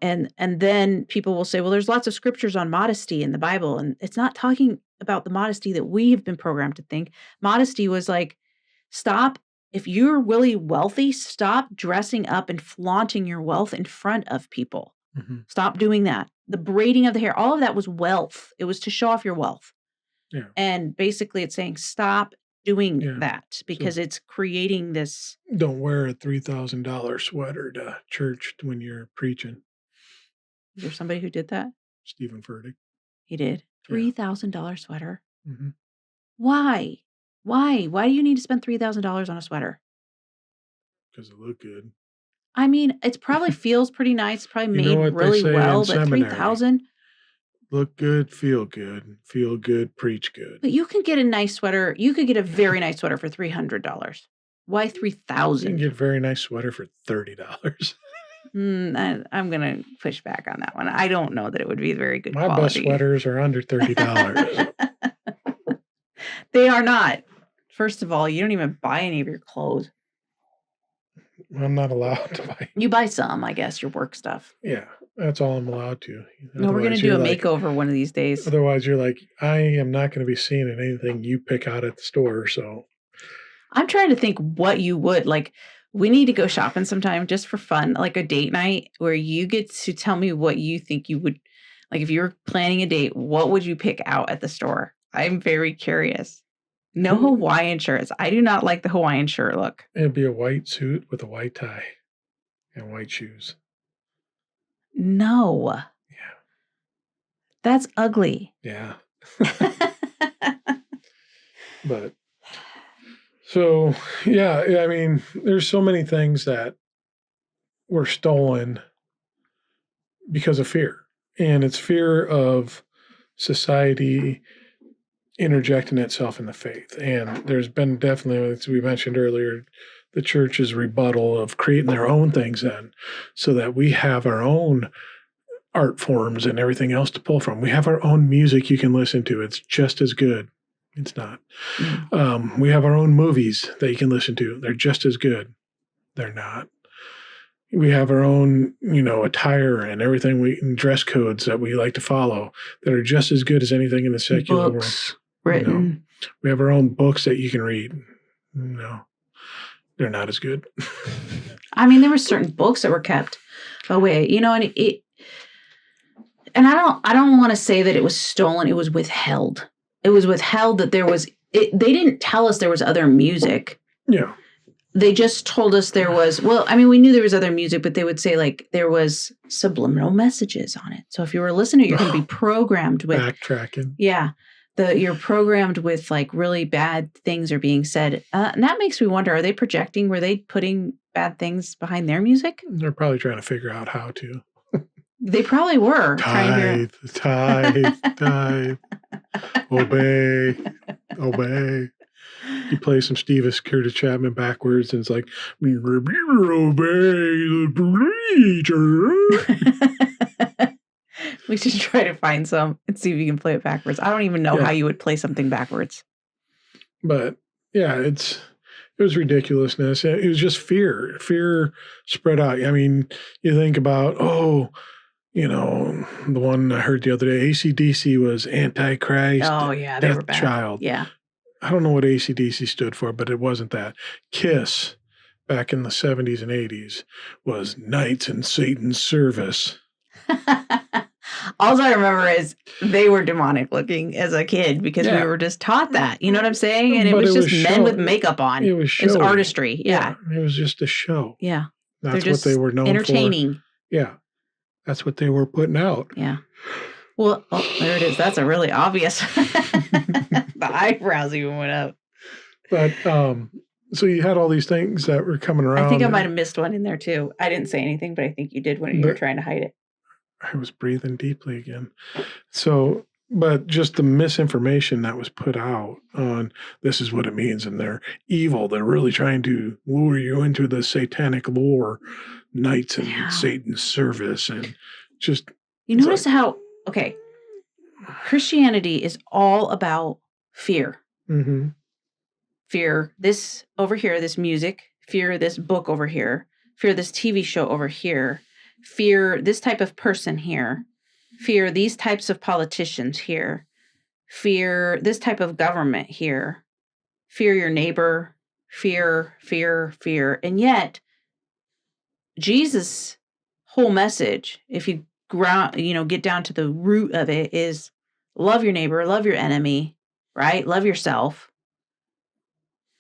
And then people will say, well, there's lots of scriptures on modesty in the Bible. And it's not talking about the modesty that we've been programmed to think. Modesty was like, stop. If you're really wealthy, stop dressing up and flaunting your wealth in front of people. Stop doing that. The braiding of the hair, all of that was wealth. It was to show off your wealth. Yeah. And basically it's saying stop doing that because it's creating this. Don't wear a $3,000 sweater to church when you're preaching. Is there somebody who did that? Stephen Furtick. He did. $3,000 sweater. Why? Why do you need to spend $3,000 on a sweater? Because it looked good. I mean, it probably feels pretty nice. Probably made really well, but $3,000. Look good, feel good, preach good. But you can get a nice sweater. You could get a very nice sweater for $300. Why $3,000? You can get a very nice sweater for $30. I'm going to push back on that one. I don't know that it would be very good quality. My best sweaters are under $30. They are not. First of all, you don't even buy any of your clothes. I'm not allowed to buy. You buy some, I guess, your work stuff. Yeah, that's all I'm allowed to. No, we're going to do a makeover one of these days. Otherwise, you're like, I am not going to be seeing anything you pick out at the store. So I'm trying to think what you would like. We need to go shopping sometime just for fun, like a date night where you get to tell me what you think you would like. If you were planning a date, what would you pick out at the store? I'm very curious. No Hawaiian shirts. I do not like the Hawaiian shirt look. It'd be a white suit with a white tie and white shoes. No. Yeah. That's ugly. Yeah. But so, I mean, there's so many things that were stolen because of fear. And it's fear of society interjecting itself in the faith. And there's been definitely, as we mentioned earlier, the church's rebuttal of creating their own things then so that we have our own art forms and everything else to pull from. We have our own music you can listen to. It's just as good. It's not. We have our own movies that you can listen to. They're just as good. They're not. We have our own, attire and everything, and dress codes that we like to follow that are just as good as anything in the secular books world. Written. We have our own books that you can read. No, they're not as good. I mean, there were certain books that were kept away, and and I don't want to say that it was stolen. It was withheld. It was withheld that there was. They didn't tell us there was other music. Yeah. They just told us there was, well, I mean, we knew there was other music, but they would say like there was subliminal messages on it. So if you were listening, you're going to be programmed with backtracking. Yeah. You're programmed with like really bad things are being said. And that makes me wonder, are they projecting? Were they putting bad things behind their music? They're probably trying to figure out how to. They probably were. Tithe. Obey. You play some Steve Curtis Chapman backwards, and it's like, obey the preacher. We should try to find some and see if you can play it backwards. I don't even know how you would play something backwards. But yeah, it was ridiculousness. It was just fear. Fear spread out. I mean, you think about, the one I heard the other day, AC/DC was Antichrist, Oh, yeah, they were Death bad. Child. Yeah. I don't know what AC/DC stood for, but it wasn't that. Kiss, back in the 70s and 80s, was Knights in Satan's Service. All I remember is they were demonic looking as a kid because we were just taught that. You know what I'm saying? And it was just men with makeup on. It was artistry. Yeah. It was just a show. Yeah. That's what they were known entertaining. for. Yeah. That's what they were putting out. Yeah. Well, there it is. That's a really obvious. The eyebrows even went up. But so you had all these things that were coming around. I think I might have missed one in there too. I didn't say anything, but I think you did when you were trying to hide it. I was breathing deeply again. So, but just the misinformation that was put out on this is what it means, and they're evil. They're really trying to lure you into the satanic lore, Knights in Satan's Service, and just you notice how Christianity is all about fear. Mm-hmm. Fear this over here, this music. Fear this book over here. Fear this TV show over here. Fear this type of person here. Fear these types of politicians here. Fear this type of government here. Fear your neighbor. Fear, fear, fear. And yet, Jesus' whole message, if you get down to the root of it, is love your neighbor, love your enemy, right? Love yourself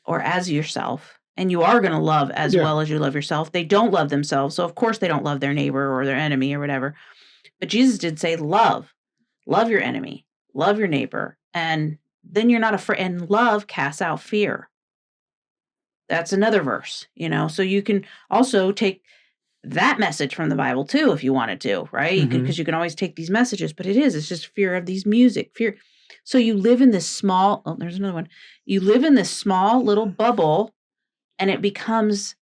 or as yourself. And you are going to love as well as you love yourself. They don't love themselves. So, of course, they don't love their neighbor or their enemy or whatever. But Jesus did say, love your enemy, love your neighbor. And then you're not afraid. And love casts out fear. That's another verse, So you can also take that message from the Bible, too, if you wanted to, right? Because you can always take these messages. But it's just fear of these music, fear. So you live in this small, there's another one. You live in this small little bubble. And it becomes,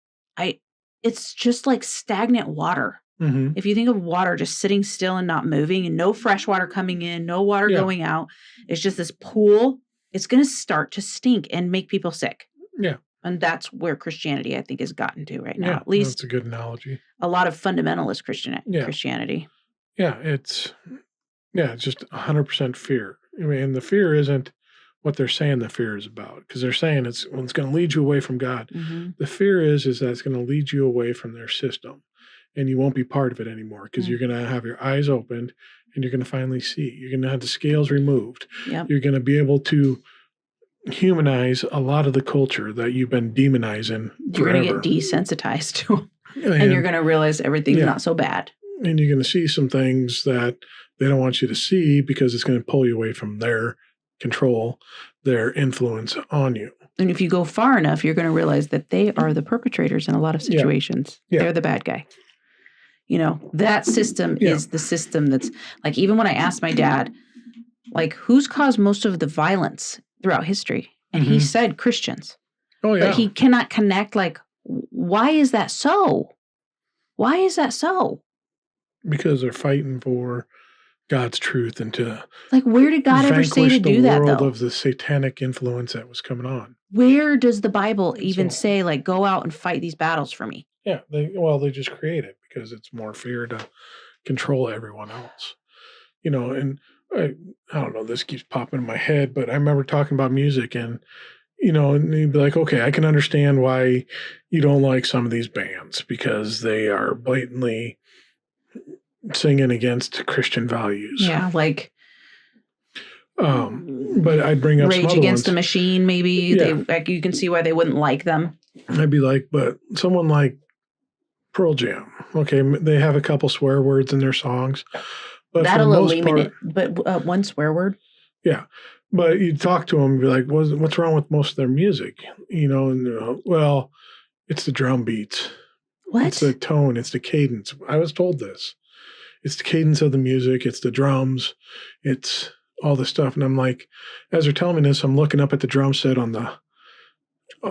it's just like stagnant water. Mm-hmm. If you think of water just sitting still and not moving and no fresh water coming in, no water going out, it's just this pool. It's going to start to stink and make people sick. Yeah. And that's where Christianity, I think, has gotten to right now. Yeah, At least that's a good analogy. A lot of fundamentalist Christianity. Yeah, it's just 100% fear. I mean, the fear isn't what they're saying the fear is about, because they're saying it's going to lead you away from God. Mm-hmm. The fear is that it's going to lead you away from their system, and you won't be part of it anymore, because you're going to have your eyes opened and you're going to finally see. You're going to have the scales removed. Yep. You're going to be able to humanize a lot of the culture that you've been demonizing You're forever. going to get desensitized to and you're going to realize everything's not so bad. And you're going to see some things that they don't want you to see, because it's going to pull you away from their control, their influence on you. And if you go far enough, you're going to realize that they are the perpetrators in a lot of situations. Yeah. They're the bad guy. That system is the system that's like, even when I asked my dad, like, who's caused most of the violence throughout history? And he said Christians. Oh, yeah. But he cannot connect, like, why is that so? Why is that so? Because they're fighting for God's truth and to where did God ever say to do that, though? Vanquish the world of the satanic influence that was coming on. Where does the Bible even say, go out and fight these battles for me? Yeah, they just create it because it's more fear to control everyone else. And I don't know, this keeps popping in my head, but I remember talking about music and, and you'd be like, okay, I can understand why you don't like some of these bands, because they are blatantly singing against Christian values. Yeah, but I'd bring up Rage some Against other the Machine, maybe. Yeah. You can see why they wouldn't like them. I'd be like, but someone like Pearl Jam, okay, they have a couple swear words in their songs, but that'll eliminate. But one swear word. Yeah, but you talk to them and be like, what's wrong with most of their music? And well, it's the drum beats. What? It's the tone. It's the cadence. I was told this. It's the cadence of the music. It's the drums. It's all the stuff. And I'm like, as they're telling me this, I'm looking up at the drum set on the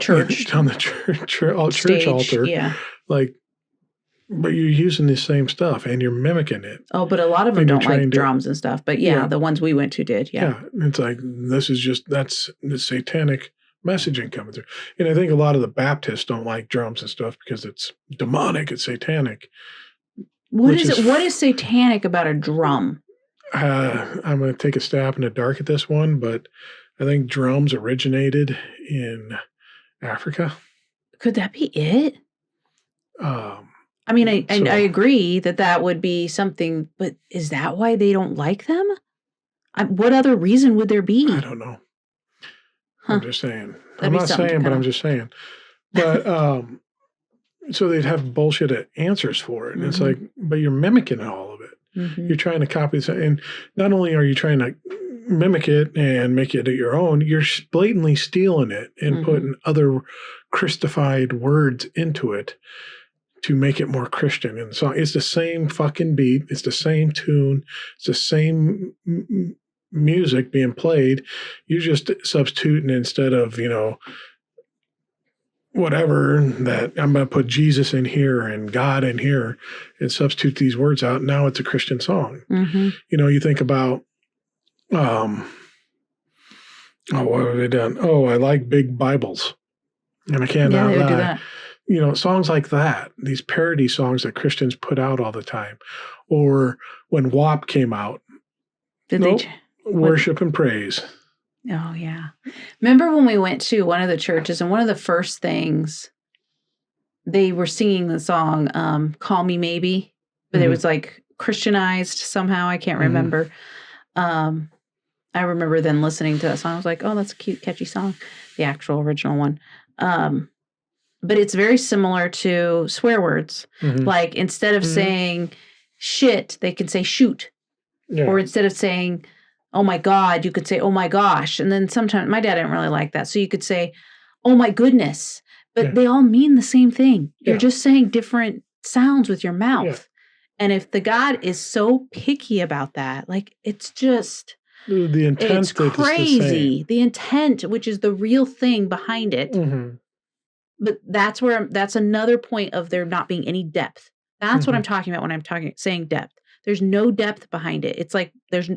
church, on the church altar. Yeah. But you're using the same stuff and you're mimicking it. Oh, but a lot of them don't like drums and stuff. But the ones we went to did. Yeah. It's like, that's the satanic messaging coming through. And I think a lot of the Baptists don't like drums and stuff because it's demonic, it's satanic. What is satanic about a drum? I'm going to take a stab in the dark at this one, but I think drums originated in Africa. Could that be it? I mean, I agree that would be something, but is that why they don't like them? What other reason would there be? I don't know. I'm just saying. I'm not saying, but I'm just saying. But so they'd have bullshit answers for it. And it's like, but you're mimicking all of it. You're trying to copy this. And not only are you trying to mimic it and make it your own, you're blatantly stealing it and putting other Christified words into it to make it more Christian. And so it's the same fucking beat. It's the same tune. It's the same music being played. You're just substituting instead of, whatever, that I'm going to put Jesus in here and God in here and substitute these words out. Now it's a Christian song. You think about, what have they done? Oh, I like big Bibles. And I can't do that. Songs like that, these parody songs that Christians put out all the time. Or when WAP came out, worship and praise. Oh, yeah. Remember when we went to one of the churches and one of the first things, they were singing the song, Call Me Maybe, but it was like Christianized somehow. I can't remember. I remember then listening to that song. I was like, oh, that's a cute, catchy song, the actual original one. But it's very similar to swear words. Like instead of saying shit, they can say shoot. Yeah. Or instead of saying, oh my God, you could say, oh my gosh. And then sometimes my dad didn't really like that. So you could say, oh my goodness. But they all mean the same thing. You're just saying different sounds with your mouth. Yeah. And if the God is so picky about that, like it's just, the intent, it's crazy. The intent, which is the real thing behind it. But that's another point of there not being any depth. That's what I'm talking about when I'm saying depth. There's no depth behind it. It's like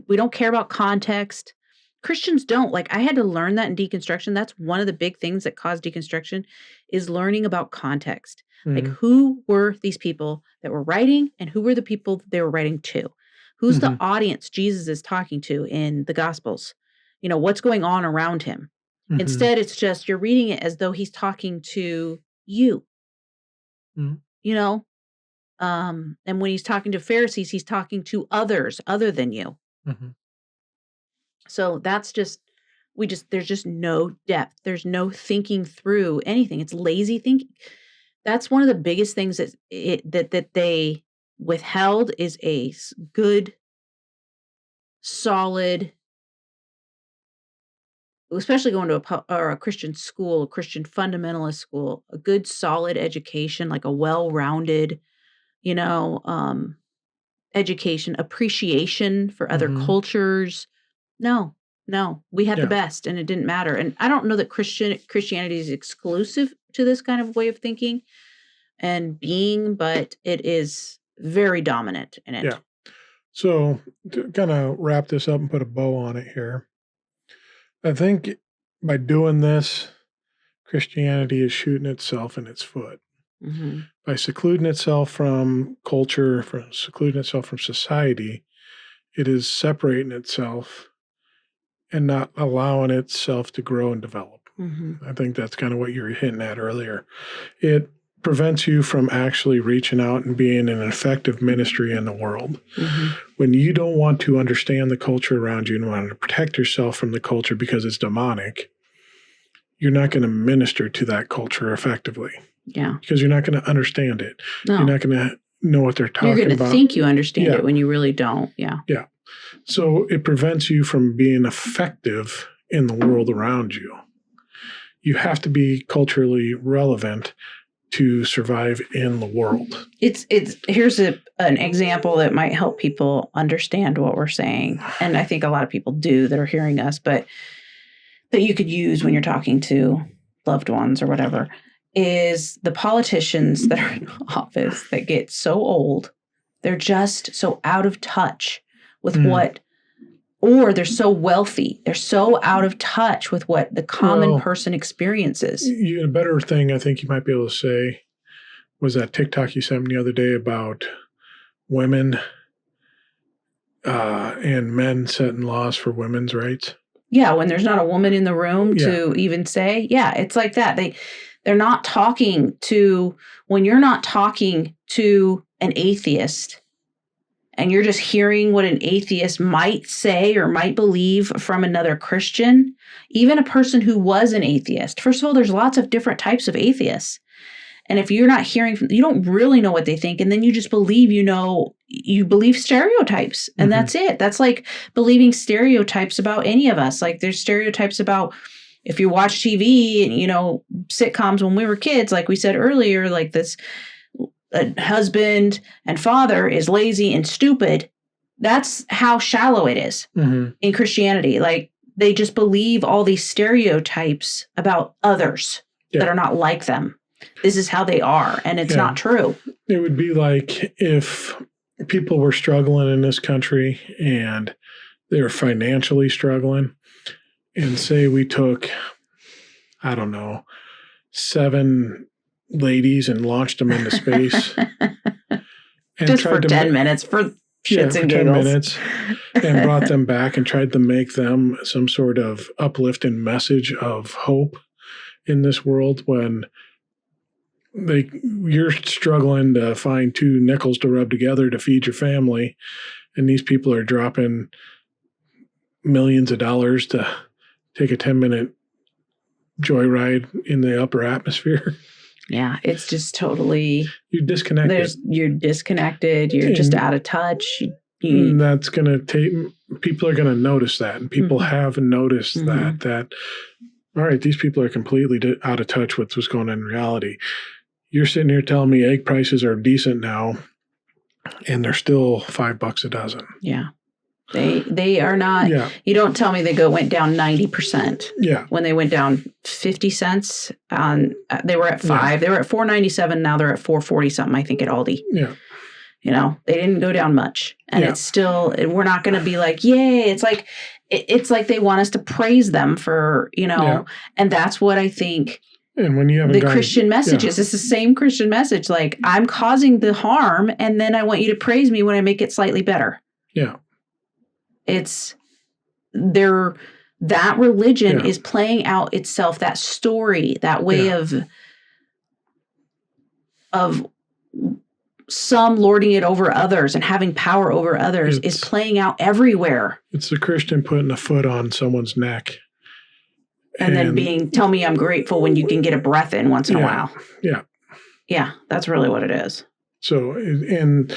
we don't care about context. Christians don't. Like I had to learn that in deconstruction. That's one of the big things that caused deconstruction is learning about context. Like who were these people that were writing and who were the people they were writing to? Who's the audience Jesus is talking to in the Gospels? What's going on around him? Instead, it's just you're reading it as though he's talking to you. And when he's talking to Pharisees, he's talking to others other than you. So that's just, there's just no depth. There's no thinking through anything. It's lazy thinking. That's one of the biggest things that they withheld is a good, solid, especially going to a Christian school, a Christian fundamentalist school, a good, solid education, like a well-rounded, education, appreciation for other cultures. No, we had the best and it didn't matter. And I don't know that Christianity is exclusive to this kind of way of thinking and being, but it is very dominant in it. Yeah. So to kind of wrap this up and put a bow on it here, I think by doing this, Christianity is shooting itself in its foot. By secluding itself from culture, secluding itself from society, it is separating itself and not allowing itself to grow and develop. I think that's kind of what you were hinting at earlier. It prevents you from actually reaching out and being an effective ministry in the world. When you don't want to understand the culture around you and want to protect yourself from the culture because it's demonic, you're not going to minister to that culture effectively. Yeah. Because you're not going to understand it. No. You're not going to know what they're talking about. You're going to think you understand it when you really don't. Yeah. Yeah. So it prevents you from being effective in the world around you. You have to be culturally relevant to survive in the world. Here's an example that might help people understand what we're saying. And I think a lot of people do that are hearing us, but that you could use when you're talking to loved ones or whatever, is the politicians that are in office that get so old, they're just so out of touch with or they're so wealthy, they're so out of touch with what the common person experiences. A better thing I think you might be able to say was that TikTok you sent me the other day about women and men setting laws for women's rights. Yeah, when there's not a woman in the room to even say, it's like that. They're not talking to, when you're not talking to an atheist and you're just hearing what an atheist might say or might believe from another Christian, even a person who was an atheist. First of all, there's lots of different types of atheists. And if you're not hearing from, you don't really know what they think. And then you just believe, you believe stereotypes. And that's it. That's like believing stereotypes about any of us. Like there's stereotypes about, if you watch TV and, sitcoms when we were kids, like we said earlier, like this husband and father is lazy and stupid. That's how shallow it is in Christianity. Like they just believe all these stereotypes about others that are not like them. This is how they are, and it's not true. It would be like if people were struggling in this country and they were financially struggling, and say we took, I don't know, 7 ladies and launched them into space. And just for 10 minutes, for shits and giggles. 10 minutes, and brought them back and tried to make them some sort of uplifting message of hope in this world when you're struggling to find 2 nickels to rub together to feed your family, and these people are dropping millions of dollars to take a 10-minute joyride in the upper atmosphere. Yeah, it's just totally... You're disconnected. You're disconnected. You're just out of touch. That's going to take... People are going to notice that, and people have noticed that, all right, these people are completely out of touch with what's going on in reality. You're sitting here telling me egg prices are decent now, and they're still $5 a dozen. Yeah. They are not. Yeah. You don't tell me went down 90%. Yeah. When they went down 50 cents they were at $5. Yeah. They were at $4.97. Now they're at $4.40 something, I think, at Aldi. Yeah. They didn't go down much, and it's still. We're not going to be like, yay! It's like they want us to praise them for and that's what I think. And when you have Christian messages, it's the same Christian message. Like, I'm causing the harm, and then I want you to praise me when I make it slightly better. Yeah. It's that religion is playing out itself, that story, that way of some lording it over others and having power over others is playing out everywhere. It's the Christian putting a foot on someone's neck. And then tell me I'm grateful when you can get a breath in once in a while. Yeah. Yeah, that's really what it is. So, and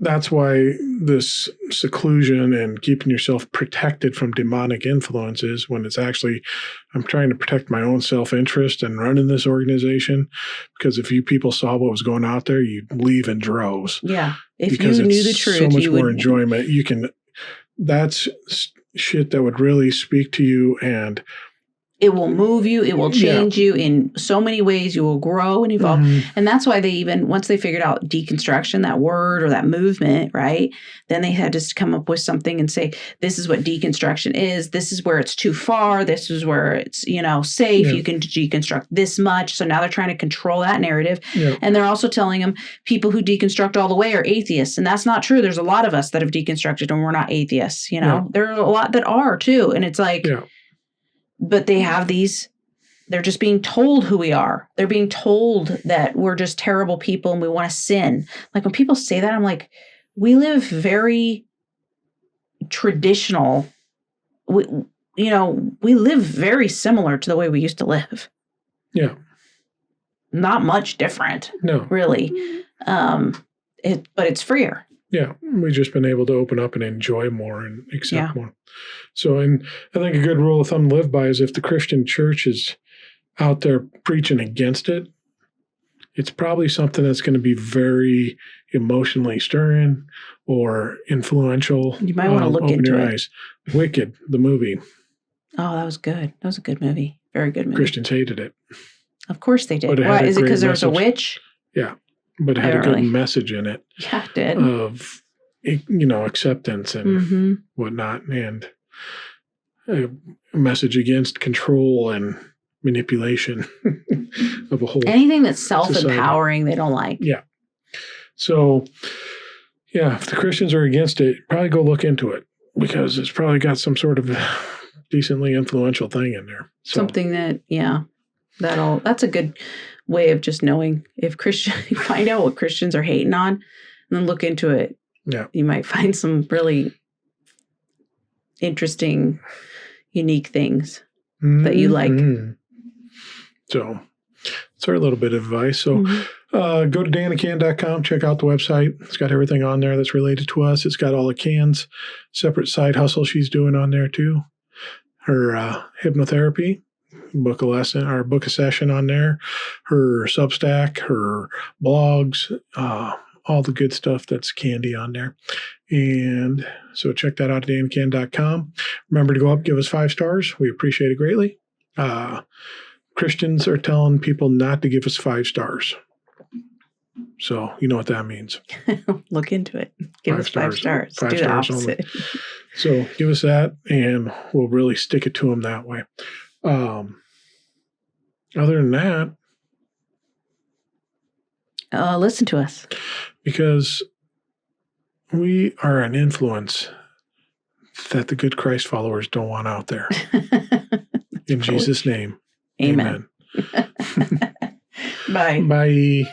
that's why this seclusion and keeping yourself protected from demonic influences, when it's actually, I'm trying to protect my own self-interest and running this organization, because if you people saw what was going out there, you'd leave in droves. Yeah. If you knew the truth, so much more enjoyment. That's shit that would really speak to you, and it will move you. It will change you in so many ways. You will grow and evolve. And that's why once they figured out deconstruction, that word or that movement, right? Then they had to come up with something and say, this is what deconstruction is. This is where it's too far. This is where it's, safe. You can deconstruct this much. So now they're trying to control that narrative. Yeah. And they're also telling them people who deconstruct all the way are atheists. And that's not true. There's a lot of us that have deconstructed and we're not atheists. There are a lot that are too. And it's like, but they have they're just being told who we are. They're being told that we're just terrible people and we want to sin. Like when people say that, I'm like, we live very traditional. We live very similar to the way we used to live. Yeah. Not much different. No. Really. But it's freer. Yeah, we've just been able to open up and enjoy more and accept more. So, and I think a good rule of thumb to live by is if the Christian church is out there preaching against it, it's probably something that's going to be very emotionally stirring or influential. You might want to look into it. Eyes. Wicked, the movie. Oh, that was good. That was a good movie. Very good movie. Christians hated it. Of course they did. Why? Is it because there was a witch? Yeah. But it had a good message in it. Yeah, it did. Of, acceptance and whatnot, and a message against control and manipulation of a whole anything that's self-empowering, society. They don't like. Yeah. So, Yeah, if the Christians are against it, probably go look into it because it's probably got some sort of decently influential thing in there. So. Something that, that's a good way of just knowing if find out what Christians are hating on and then look into it. Yeah. You might find some really interesting, unique things that you like. So it's our little bit of advice. So go to danacan.com, check out the website. It's got everything on there that's related to us. It's got all the Can's separate side hustle she's doing on there too. Her hypnotherapy, book a lesson or book a session on there, her Substack, her blogs, all the good stuff that's candy on there. And so check that out at danacan.com. Remember to go up, give us 5 stars. We appreciate it greatly. Christians are telling people not to give us 5 stars. So you know what that means. Look into it. Give us 5 stars. 5 Do stars the opposite. only. So give us that, and we'll really stick it to them that way. Other than that, listen to us. Because we are an influence that the good Christ followers don't want out there. In Jesus' name. Amen. Bye. Bye.